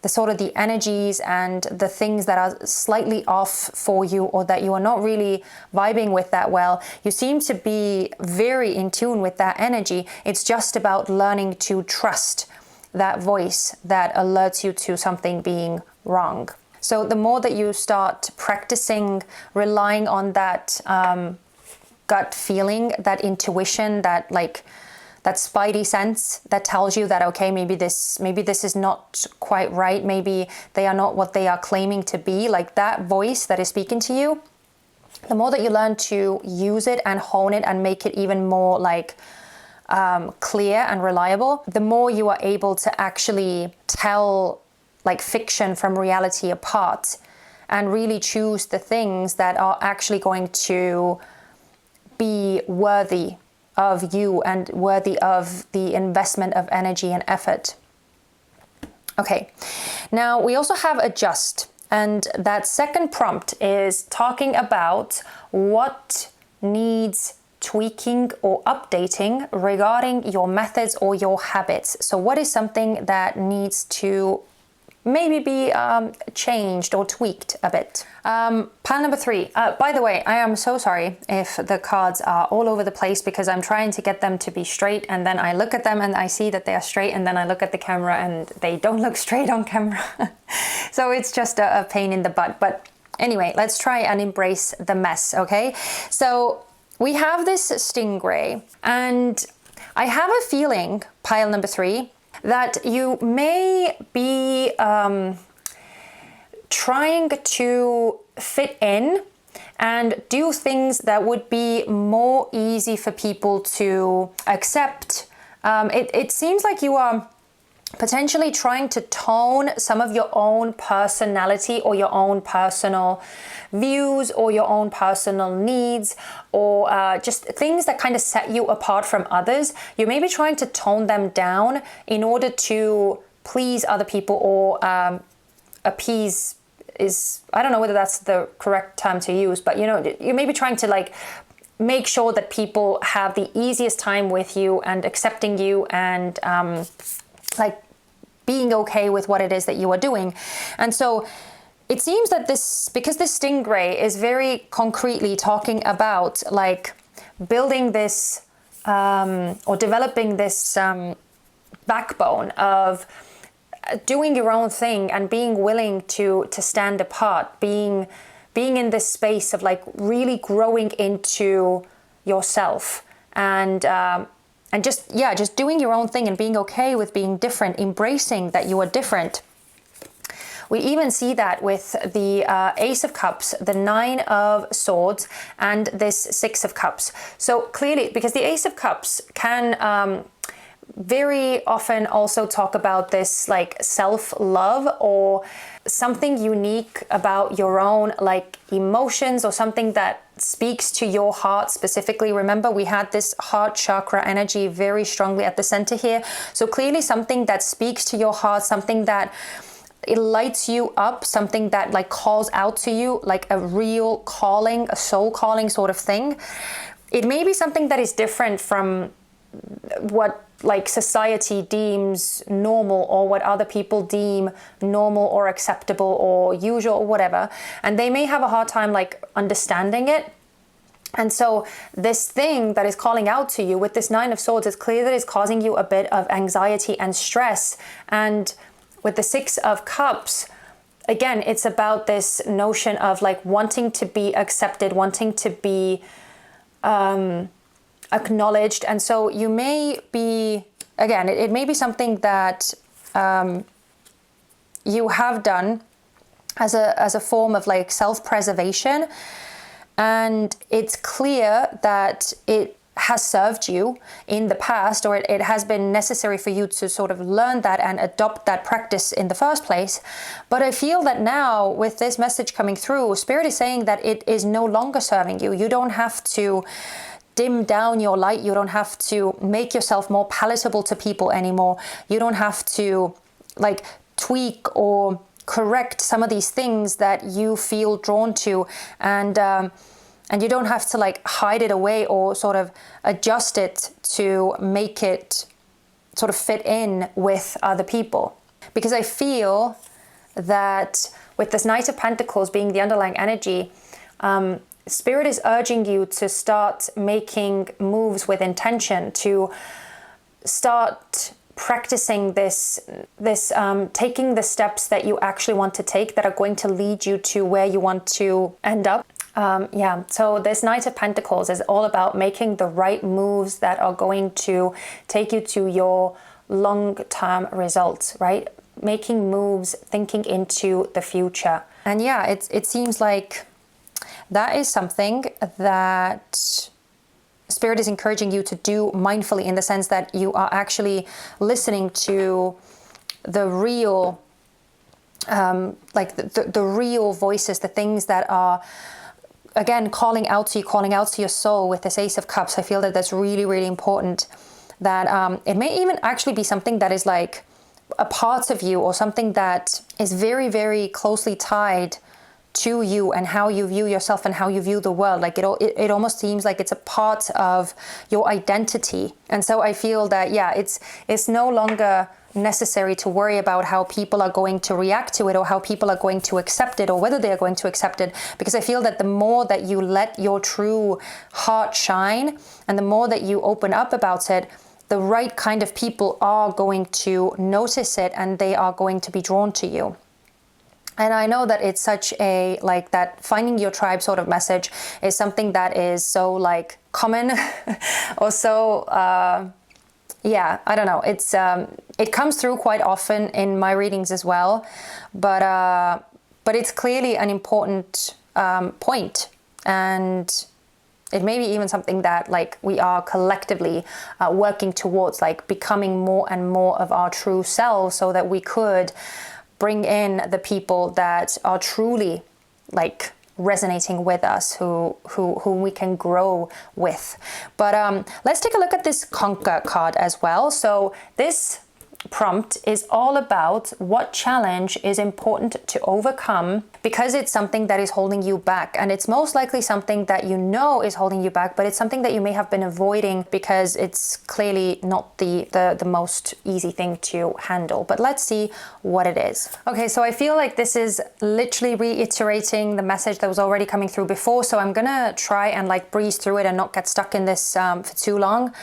sort of the energies and the things that are slightly off for you, or that you are not really vibing with that well. You seem to be very in tune with that energy. It's just about learning to trust that voice that alerts you to something being wrong. So the more that you start practicing relying on that gut feeling, that intuition, that spidey sense that tells you that, okay, maybe this is not quite right, maybe they are not what they are claiming to be, like that voice that is speaking to you, the more that you learn to use it and hone it and make it even more like clear and reliable, the more you are able to actually tell like fiction from reality apart, and really choose the things that are actually going to be worthy of you and worthy of the investment of energy and effort. Okay, now we also have adjust, and that second prompt is talking about what needs tweaking or updating regarding your methods or your habits. So what is something that needs to maybe be changed or tweaked a bit? Pile number 3. By the way, I am so sorry if the cards are all over the place, because I'm trying to get them to be straight, and then I look at them and I see that they are straight, and then I look at the camera and they don't look straight on camera. So it's just a pain in the butt. But anyway, let's try and embrace the mess, okay? So we have this stingray, and I have a feeling, pile number 3, that you may be trying to fit in and do things that would be more easy for people to accept. It seems like you are potentially trying to tone some of your own personality, or your own personal views, or your own personal needs, or just things that kind of set you apart from others. You may be trying to tone them down in order to please other people, or appease is, I don't know whether that's the correct term to use, but you know, you may be trying to like make sure that people have the easiest time with you and accepting you, and like being okay with what it is that you are doing. And so it seems that because this stingray is very concretely talking about like building this or developing this backbone of doing your own thing and being willing to stand apart, being being in this space of like really growing into yourself and just doing your own thing and being okay with being different, embracing that you are different. We even see that with the Ace of Cups, the Nine of Swords, and this Six of Cups. So clearly, because the Ace of Cups can very often also talk about this like self-love or something unique about your own like emotions, or something that speaks to your heart specifically. Remember, we had this heart chakra energy very strongly at the center here. So clearly something that speaks to your heart, something that it lights you up, something that like calls out to you, like a real calling, a soul calling sort of thing. It may be something that is different from what like society deems normal, or what other people deem normal or acceptable or usual or whatever. And they may have a hard time like understanding it. And so this thing that is calling out to you with this Nine of Swords, it's clear that it's causing you a bit of anxiety and stress. And with the Six of Cups, again, it's about this notion of like wanting to be accepted, wanting to be acknowledged. And so you may be, again, it may be something that you have done as a form of like self-preservation, and it's clear that it has served you in the past, or it has been necessary for you to sort of learn that and adopt that practice in the first place. But I feel that now with this message coming through, Spirit is saying that it is no longer serving you. You don't have to dim down your light. You don't have to make yourself more palatable to people anymore. You don't have to like tweak or correct some of these things that you feel drawn to, and you don't have to like hide it away or sort of adjust it to make it sort of fit in with other people. Because I feel that with this Knight of Pentacles being the underlying energy, Spirit is urging you to start making moves with intention, to start practicing this taking the steps that you actually want to take that are going to lead you to where you want to end up. So this Knight of Pentacles is all about making the right moves that are going to take you to your long-term results, right? Making moves, thinking into the future. And yeah, it seems like that is something that Spirit is encouraging you to do mindfully, in the sense that you are actually listening to the real, like the real voices, the things that are, again, calling out to you, calling out to your soul with this Ace of Cups. I feel that that's really, really important. That it may even actually be something that is like a part of you, or something that is very, very closely tied to you and how you view yourself and how you view the world. Like it almost seems like it's a part of your identity. And so I feel that, yeah, it's no longer necessary to worry about how people are going to react to it, or how people are going to accept it, or whether they are going to accept it. Because I feel that the more that you let your true heart shine, and the more that you open up about it, the right kind of people are going to notice it, and they are going to be drawn to you. And I know that it's such a, like, that finding your tribe sort of message is something that is so like common or so, yeah, I don't know. It's, it comes through quite often in my readings as well, but it's clearly an important point, and it may be even something that like we are collectively working towards, like becoming more and more of our true selves, so that we could bring in the people that are truly like resonating with us, who we can grow with. But let's take a look at this Conquer card as well. So this prompt is all about what challenge is important to overcome, because it's something that is holding you back, and it's most likely something that you know is holding you back, but it's something that you may have been avoiding because it's clearly not the most easy thing to handle. But let's see what it is. Okay, so I feel like this is literally reiterating the message that was already coming through before, so I'm gonna try and like breeze through it and not get stuck in this for too long,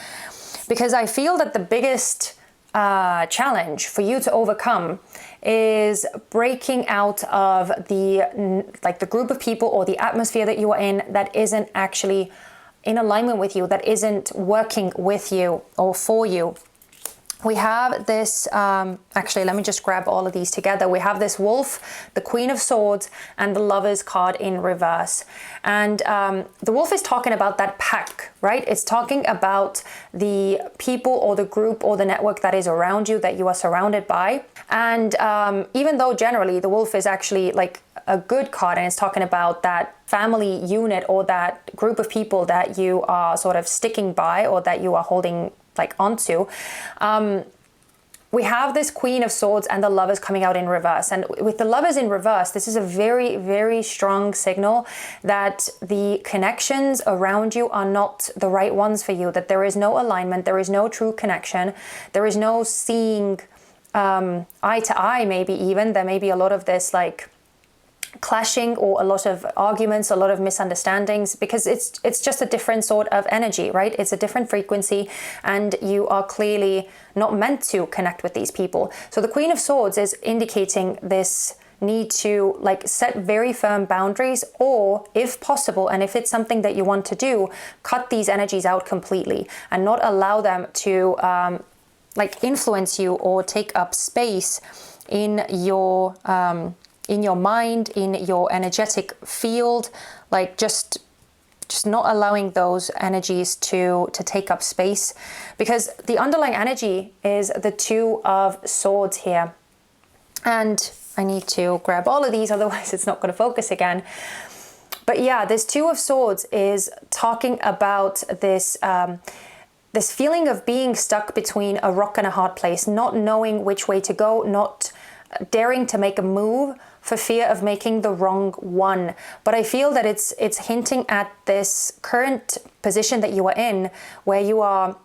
because I feel that the biggest challenge for you to overcome is breaking out of the group of people or the atmosphere that you are in that isn't actually in alignment with you, that isn't working with you or for you. We have this, actually, let me just grab all of these together. We have this Wolf, the Queen of Swords, and the Lovers card in reverse. And the Wolf is talking about that pack, right? It's talking about the people or the group or the network that is around you, that you are surrounded by. And even though generally the Wolf is actually like a good card, and it's talking about that family unit or that group of people that you are sort of sticking by or that you are holding like onto, we have this Queen of Swords and the Lovers coming out in reverse. And with the Lovers in reverse, this is a very, very strong signal that the connections around you are not the right ones for you, that there is no alignment, there is no true connection, there is no seeing eye to eye. Maybe even there may be a lot of this like clashing or a lot of arguments, a lot of misunderstandings, because it's just a different sort of energy, right? It's a different frequency, and you are clearly not meant to connect with these people. So the Queen of Swords is indicating this need to like set very firm boundaries, or if possible, and if it's something that you want to do, cut these energies out completely and not allow them to like influence you or take up space in your mind, in your energetic field, like just not allowing those energies to take up space, because the underlying energy is the Two of Swords here. And I need to grab all of these, otherwise it's not going to focus again. But yeah, this Two of Swords is talking about this this feeling of being stuck between a rock and a hard place, not knowing which way to go, not daring to make a move for fear of making the wrong one. But I feel that it's hinting at this current position that you are in, where you are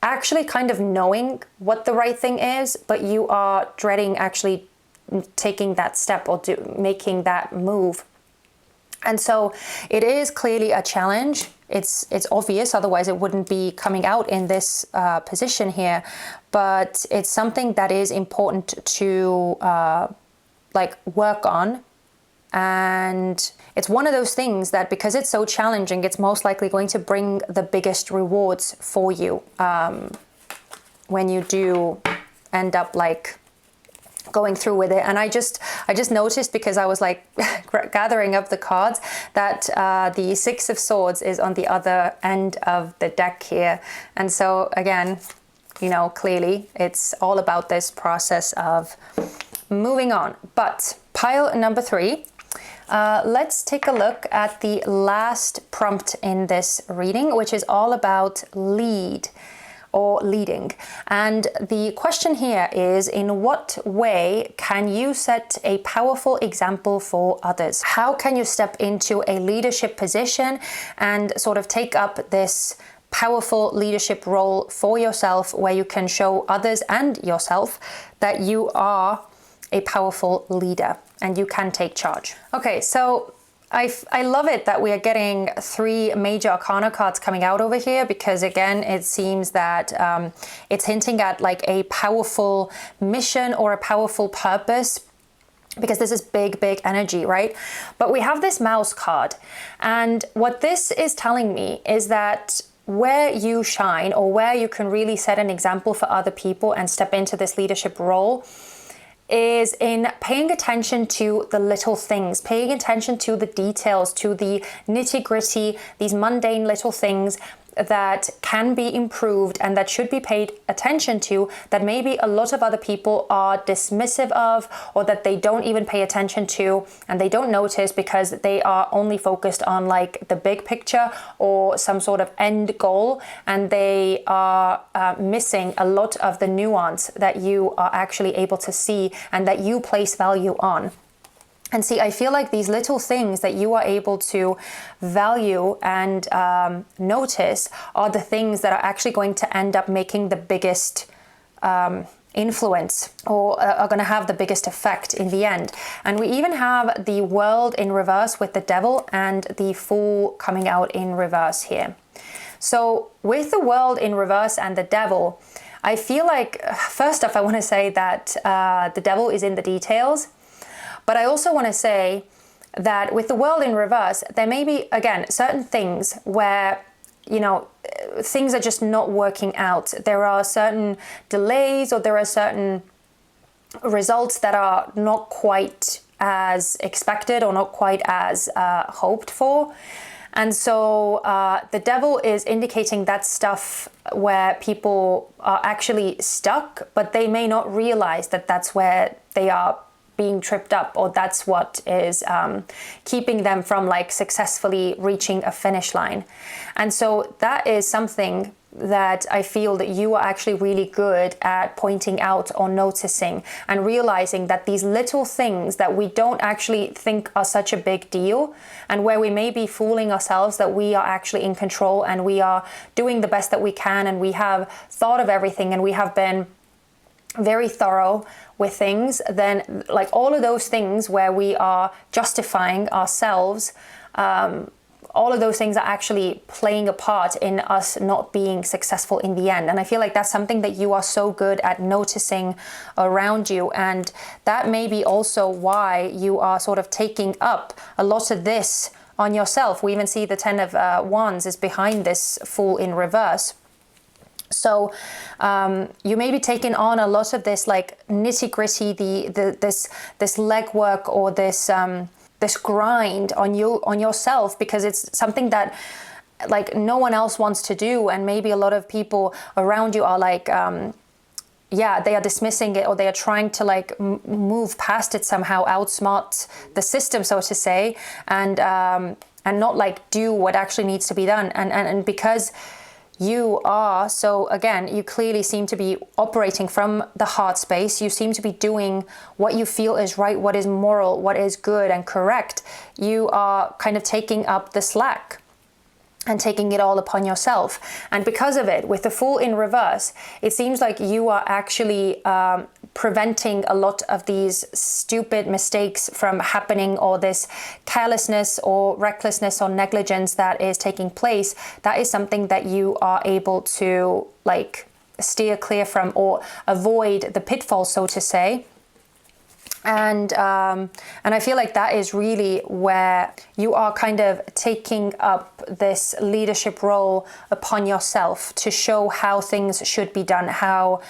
actually kind of knowing what the right thing is, but you are dreading actually taking that step or making that move. And so it is clearly a challenge. It's obvious, otherwise it wouldn't be coming out in this position here. But it's something that is important to like work on. And it's one of those things that, because it's so challenging, it's most likely going to bring the biggest rewards for you when you do end up like going through with it. And I just noticed, because I was like gathering up the cards, that the Six of Swords is on the other end of the deck here. And so again, you know, clearly it's all about this process of moving on. But pile number 3, let's take a look at the last prompt in this reading, which is all about lead or leading. And the question here is, in what way can you set a powerful example for others? How can you step into a leadership position and sort of take up this powerful leadership role for yourself, where you can show others and yourself that you are a powerful leader and you can take charge? Okay, so I love it that we are getting 3 major arcana cards coming out over here, because again, it seems that it's hinting at like a powerful mission or a powerful purpose, because this is big energy, right? But we have this Mouse card, and what this is telling me is that where you shine, or where you can really set an example for other people and step into this leadership role, is in paying attention to the little things, paying attention to the details, to the nitty-gritty, these mundane little things that can be improved and that should be paid attention to, that maybe a lot of other people are dismissive of, or that they don't even pay attention to and they don't notice, because they are only focused on like the big picture or some sort of end goal, and they are missing a lot of the nuance that you are actually able to see and that you place value on. And see, I feel like these little things that you are able to value and notice are the things that are actually going to end up making the biggest influence, or are going to have the biggest effect in the end. And we even have the World in reverse with the Devil and the Fool coming out in reverse here. So with the World in reverse and the Devil, I feel like, first off, I want to say that the devil is in the details. But I also want to say that with the world in reverse, there may be, again, certain things where, you know, things are just not working out. There are certain delays, or there are certain results that are not quite as expected or not quite as hoped for. And so the devil is indicating that stuff where people are actually stuck, but they may not realize that that's where they are being tripped up, or that's what is keeping them from like successfully reaching a finish line. And so that is something that I feel that you are actually really good at pointing out or noticing, and realizing that these little things that we don't actually think are such a big deal, and where we may be fooling ourselves that we are actually in control and we are doing the best that we can, and we have thought of everything and we have been very thorough with things, then like all of those things where we are justifying ourselves, all of those things are actually playing a part in us not being successful in the end. And I feel like that's something that you are so good at noticing around you. And that may be also why you are sort of taking up a lot of this on yourself. We even see the 10 of Wands is behind this Fool in reverse. So you may be taking on a lot of this like nitty gritty, this legwork, or this grind on yourself, because it's something that like no one else wants to do, and maybe a lot of people around you are like, yeah, they are dismissing it, or they are trying to like move past it somehow, outsmart the system, so to say, and not like do what actually needs to be done, and because you are, so again, you clearly seem to be operating from the heart space. You seem to be doing what you feel is right, what is moral, what is good and correct. You are kind of taking up the slack and taking it all upon yourself. And because of it, with the Fool in reverse, it seems like you are actually preventing a lot of these stupid mistakes from happening, or this carelessness or recklessness or negligence that is taking place. That is something that you are able to like steer clear from, or avoid the pitfalls, so to say. And I feel like that is really where you are kind of taking up this leadership role upon yourself to show how things should be done, how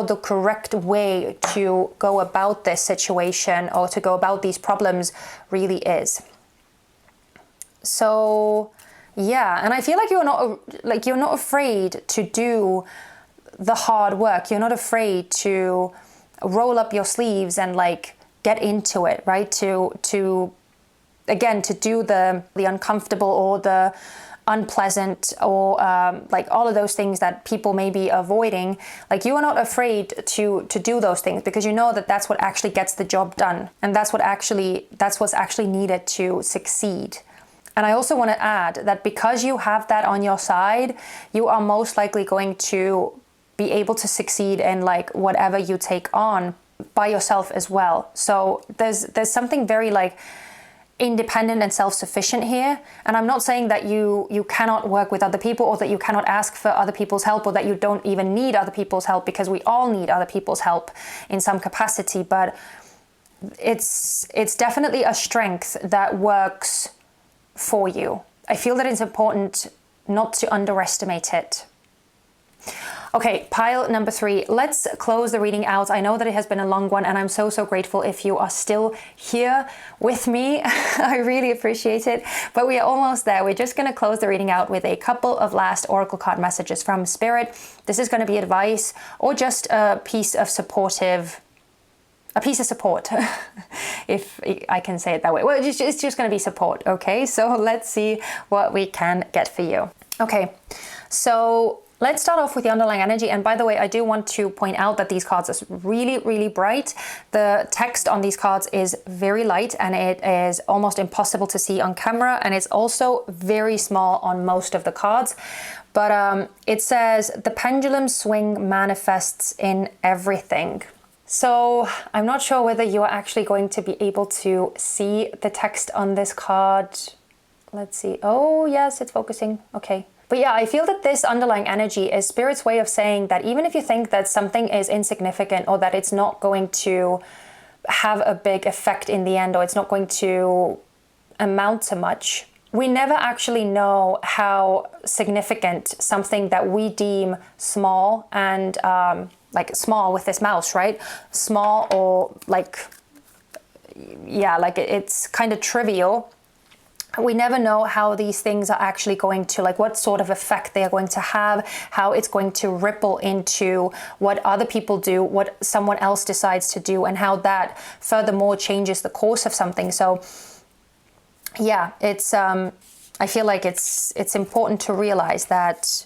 the correct way to go about this situation, or to go about these problems, really is. So yeah, and I feel like you're not afraid to do the hard work. You're not afraid to roll up your sleeves and like get into it, right? To do the uncomfortable, or the unpleasant, or like all of those things that people may be avoiding. Like, you are not afraid to do those things, because you know that that's what actually gets the job done, and that's what's actually needed to succeed. And I also want to add that because you have that on your side, you are most likely going to be able to succeed in like whatever you take on by yourself as well. So there's something very like independent and self-sufficient here. And I'm not saying that you cannot work with other people, or that you cannot ask for other people's help, or that you don't even need other people's help, because we all need other people's help in some capacity. But it's definitely a strength that works for you. I feel that it's important not to underestimate it. Okay, pile number 3. Let's close the reading out. I know that it has been a long one, and I'm so grateful if you are still here with me. I really appreciate it. But we are almost there. We're just going to close the reading out with a couple of last oracle card messages from Spirit. This is going to be advice, or just a piece of support, if I can say it that way. Well, it's just going to be support, okay? So let's see what we can get for you. Okay, so let's start off with the underlying energy. And by the way, I do want to point out that these cards are really, really bright. The text on these cards is very light, and it is almost impossible to see on camera. And it's also very small on most of the cards. But it says, the pendulum swing manifests in everything. So I'm not sure whether you are actually going to be able to see the text on this card. Let's see. Oh, yes, it's focusing. Okay. But yeah, I feel that this underlying energy is Spirit's way of saying that even if you think that something is insignificant or that it's not going to have a big effect in the end, or it's not going to amount to much, we never actually know how significant something that we deem small and like small with this mouse, right? Small or like, yeah, like it's kind of trivial. We never know how these things are actually going to, like what sort of effect they are going to have, how it's going to ripple into what other people do, what someone else decides to do, and how that furthermore changes the course of something. So yeah, it's I feel like it's important to realize that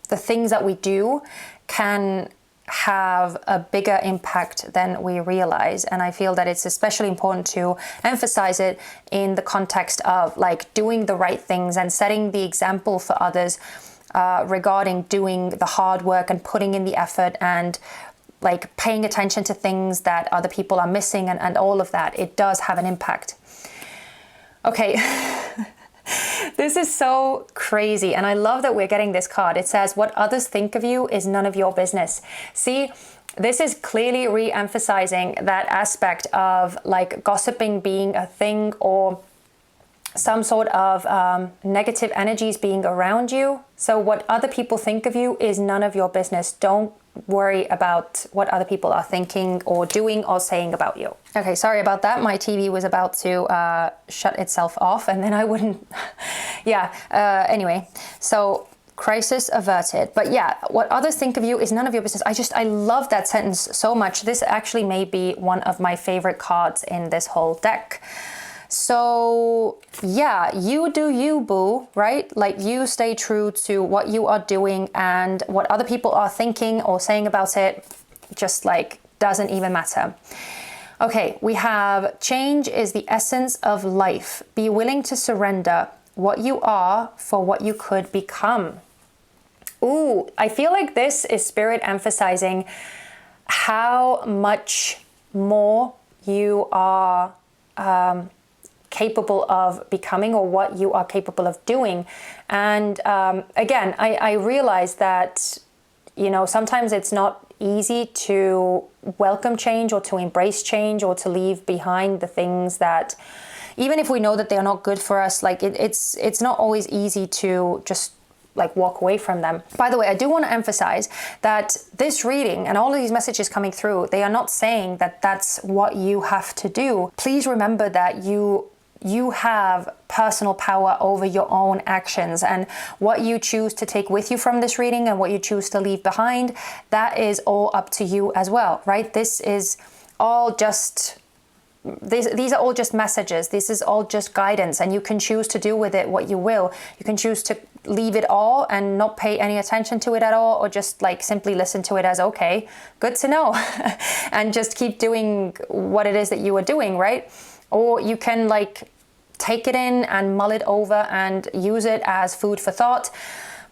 the things that we do can have a bigger impact than we realize. And I feel that it's especially important to emphasize it in the context of like doing the right things and setting the example for others regarding doing the hard work and putting in the effort and like paying attention to things that other people are missing and all of that. It does have an impact. Okay. This is so crazy, and I love that we're getting this card. It says, what others think of you is none of your business. See, this is clearly re-emphasizing that aspect of like gossiping being a thing, or some sort of negative energies being around you. So what other people think of you is none of your business. Don't worry about what other people are thinking or doing or saying about you. Okay, sorry about that. My TV was about to shut itself off and then I wouldn't. Yeah, anyway, so crisis averted. But yeah, what others think of you is none of your business. I love that sentence so much. This actually may be one of my favorite cards in this whole deck. So yeah, you do you, boo, right? Like you stay true to what you are doing, and what other people are thinking or saying about it just like doesn't even matter. Okay, we have change is the essence of life. Be willing to surrender what you are for what you could become. Ooh, I feel like this is Spirit emphasizing how much more you are capable of becoming, or what you are capable of doing. And again, I realize that, you know, sometimes it's not easy to welcome change or to embrace change or to leave behind the things that, even if we know that they're not good for us, like it's not always easy to just like walk away from them. By the way, I do want to emphasize that this reading and all of these messages coming through, they are not saying that that's what you have to do. Please remember that you have personal power over your own actions, and what you choose to take with you from this reading and what you choose to leave behind, that is all up to you as well, right? This is all just, these are all just messages. This is all just guidance, and you can choose to do with it what you will. You can choose to leave it all and not pay any attention to it at all, or just like simply listen to it as, okay, good to know, and just keep doing what it is that you are doing, right? Or you can like take it in and mull it over and use it as food for thought.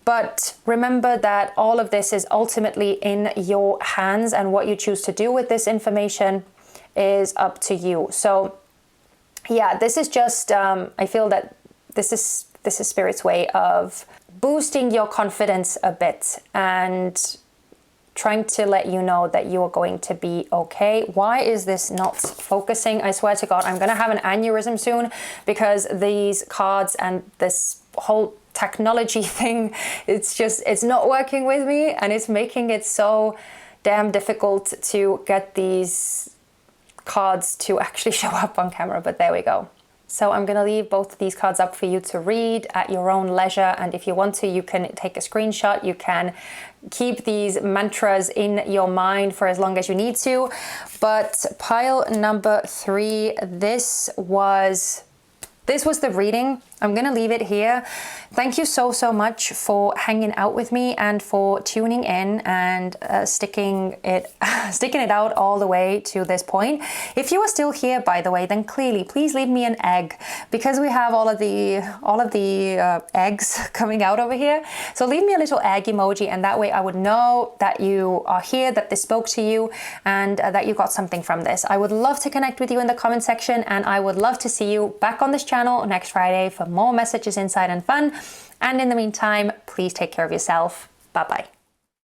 But remember that all of this is ultimately in your hands, and what you choose to do with this information is up to you. So yeah, this is just, I feel that this is Spirit's way of boosting your confidence a bit and trying to let you know that you are going to be okay. Why is this not focusing? I swear to God, I'm going to have an aneurysm soon, because these cards and this whole technology thing, it's not working with me, and it's making it so damn difficult to get these cards to actually show up on camera, but there we go. So I'm going to leave both of these cards up for you to read at your own leisure. And if you want to, you can take a screenshot. You can keep these mantras in your mind for as long as you need to. But pile number 3, this was the reading. I'm going to leave it here. Thank you so much for hanging out with me and for tuning in and sticking it out all the way to this point. If you are still here, by the way, then clearly please leave me an egg, because we have all of the eggs coming out over here. So leave me a little egg emoji, and that way I would know that you are here, that this spoke to you, and that you got something from this. I would love to connect with you in the comment section, and I would love to see you back on this channel next Friday for more messages, insight, and fun. And in the meantime, please take care of yourself. Bye-bye.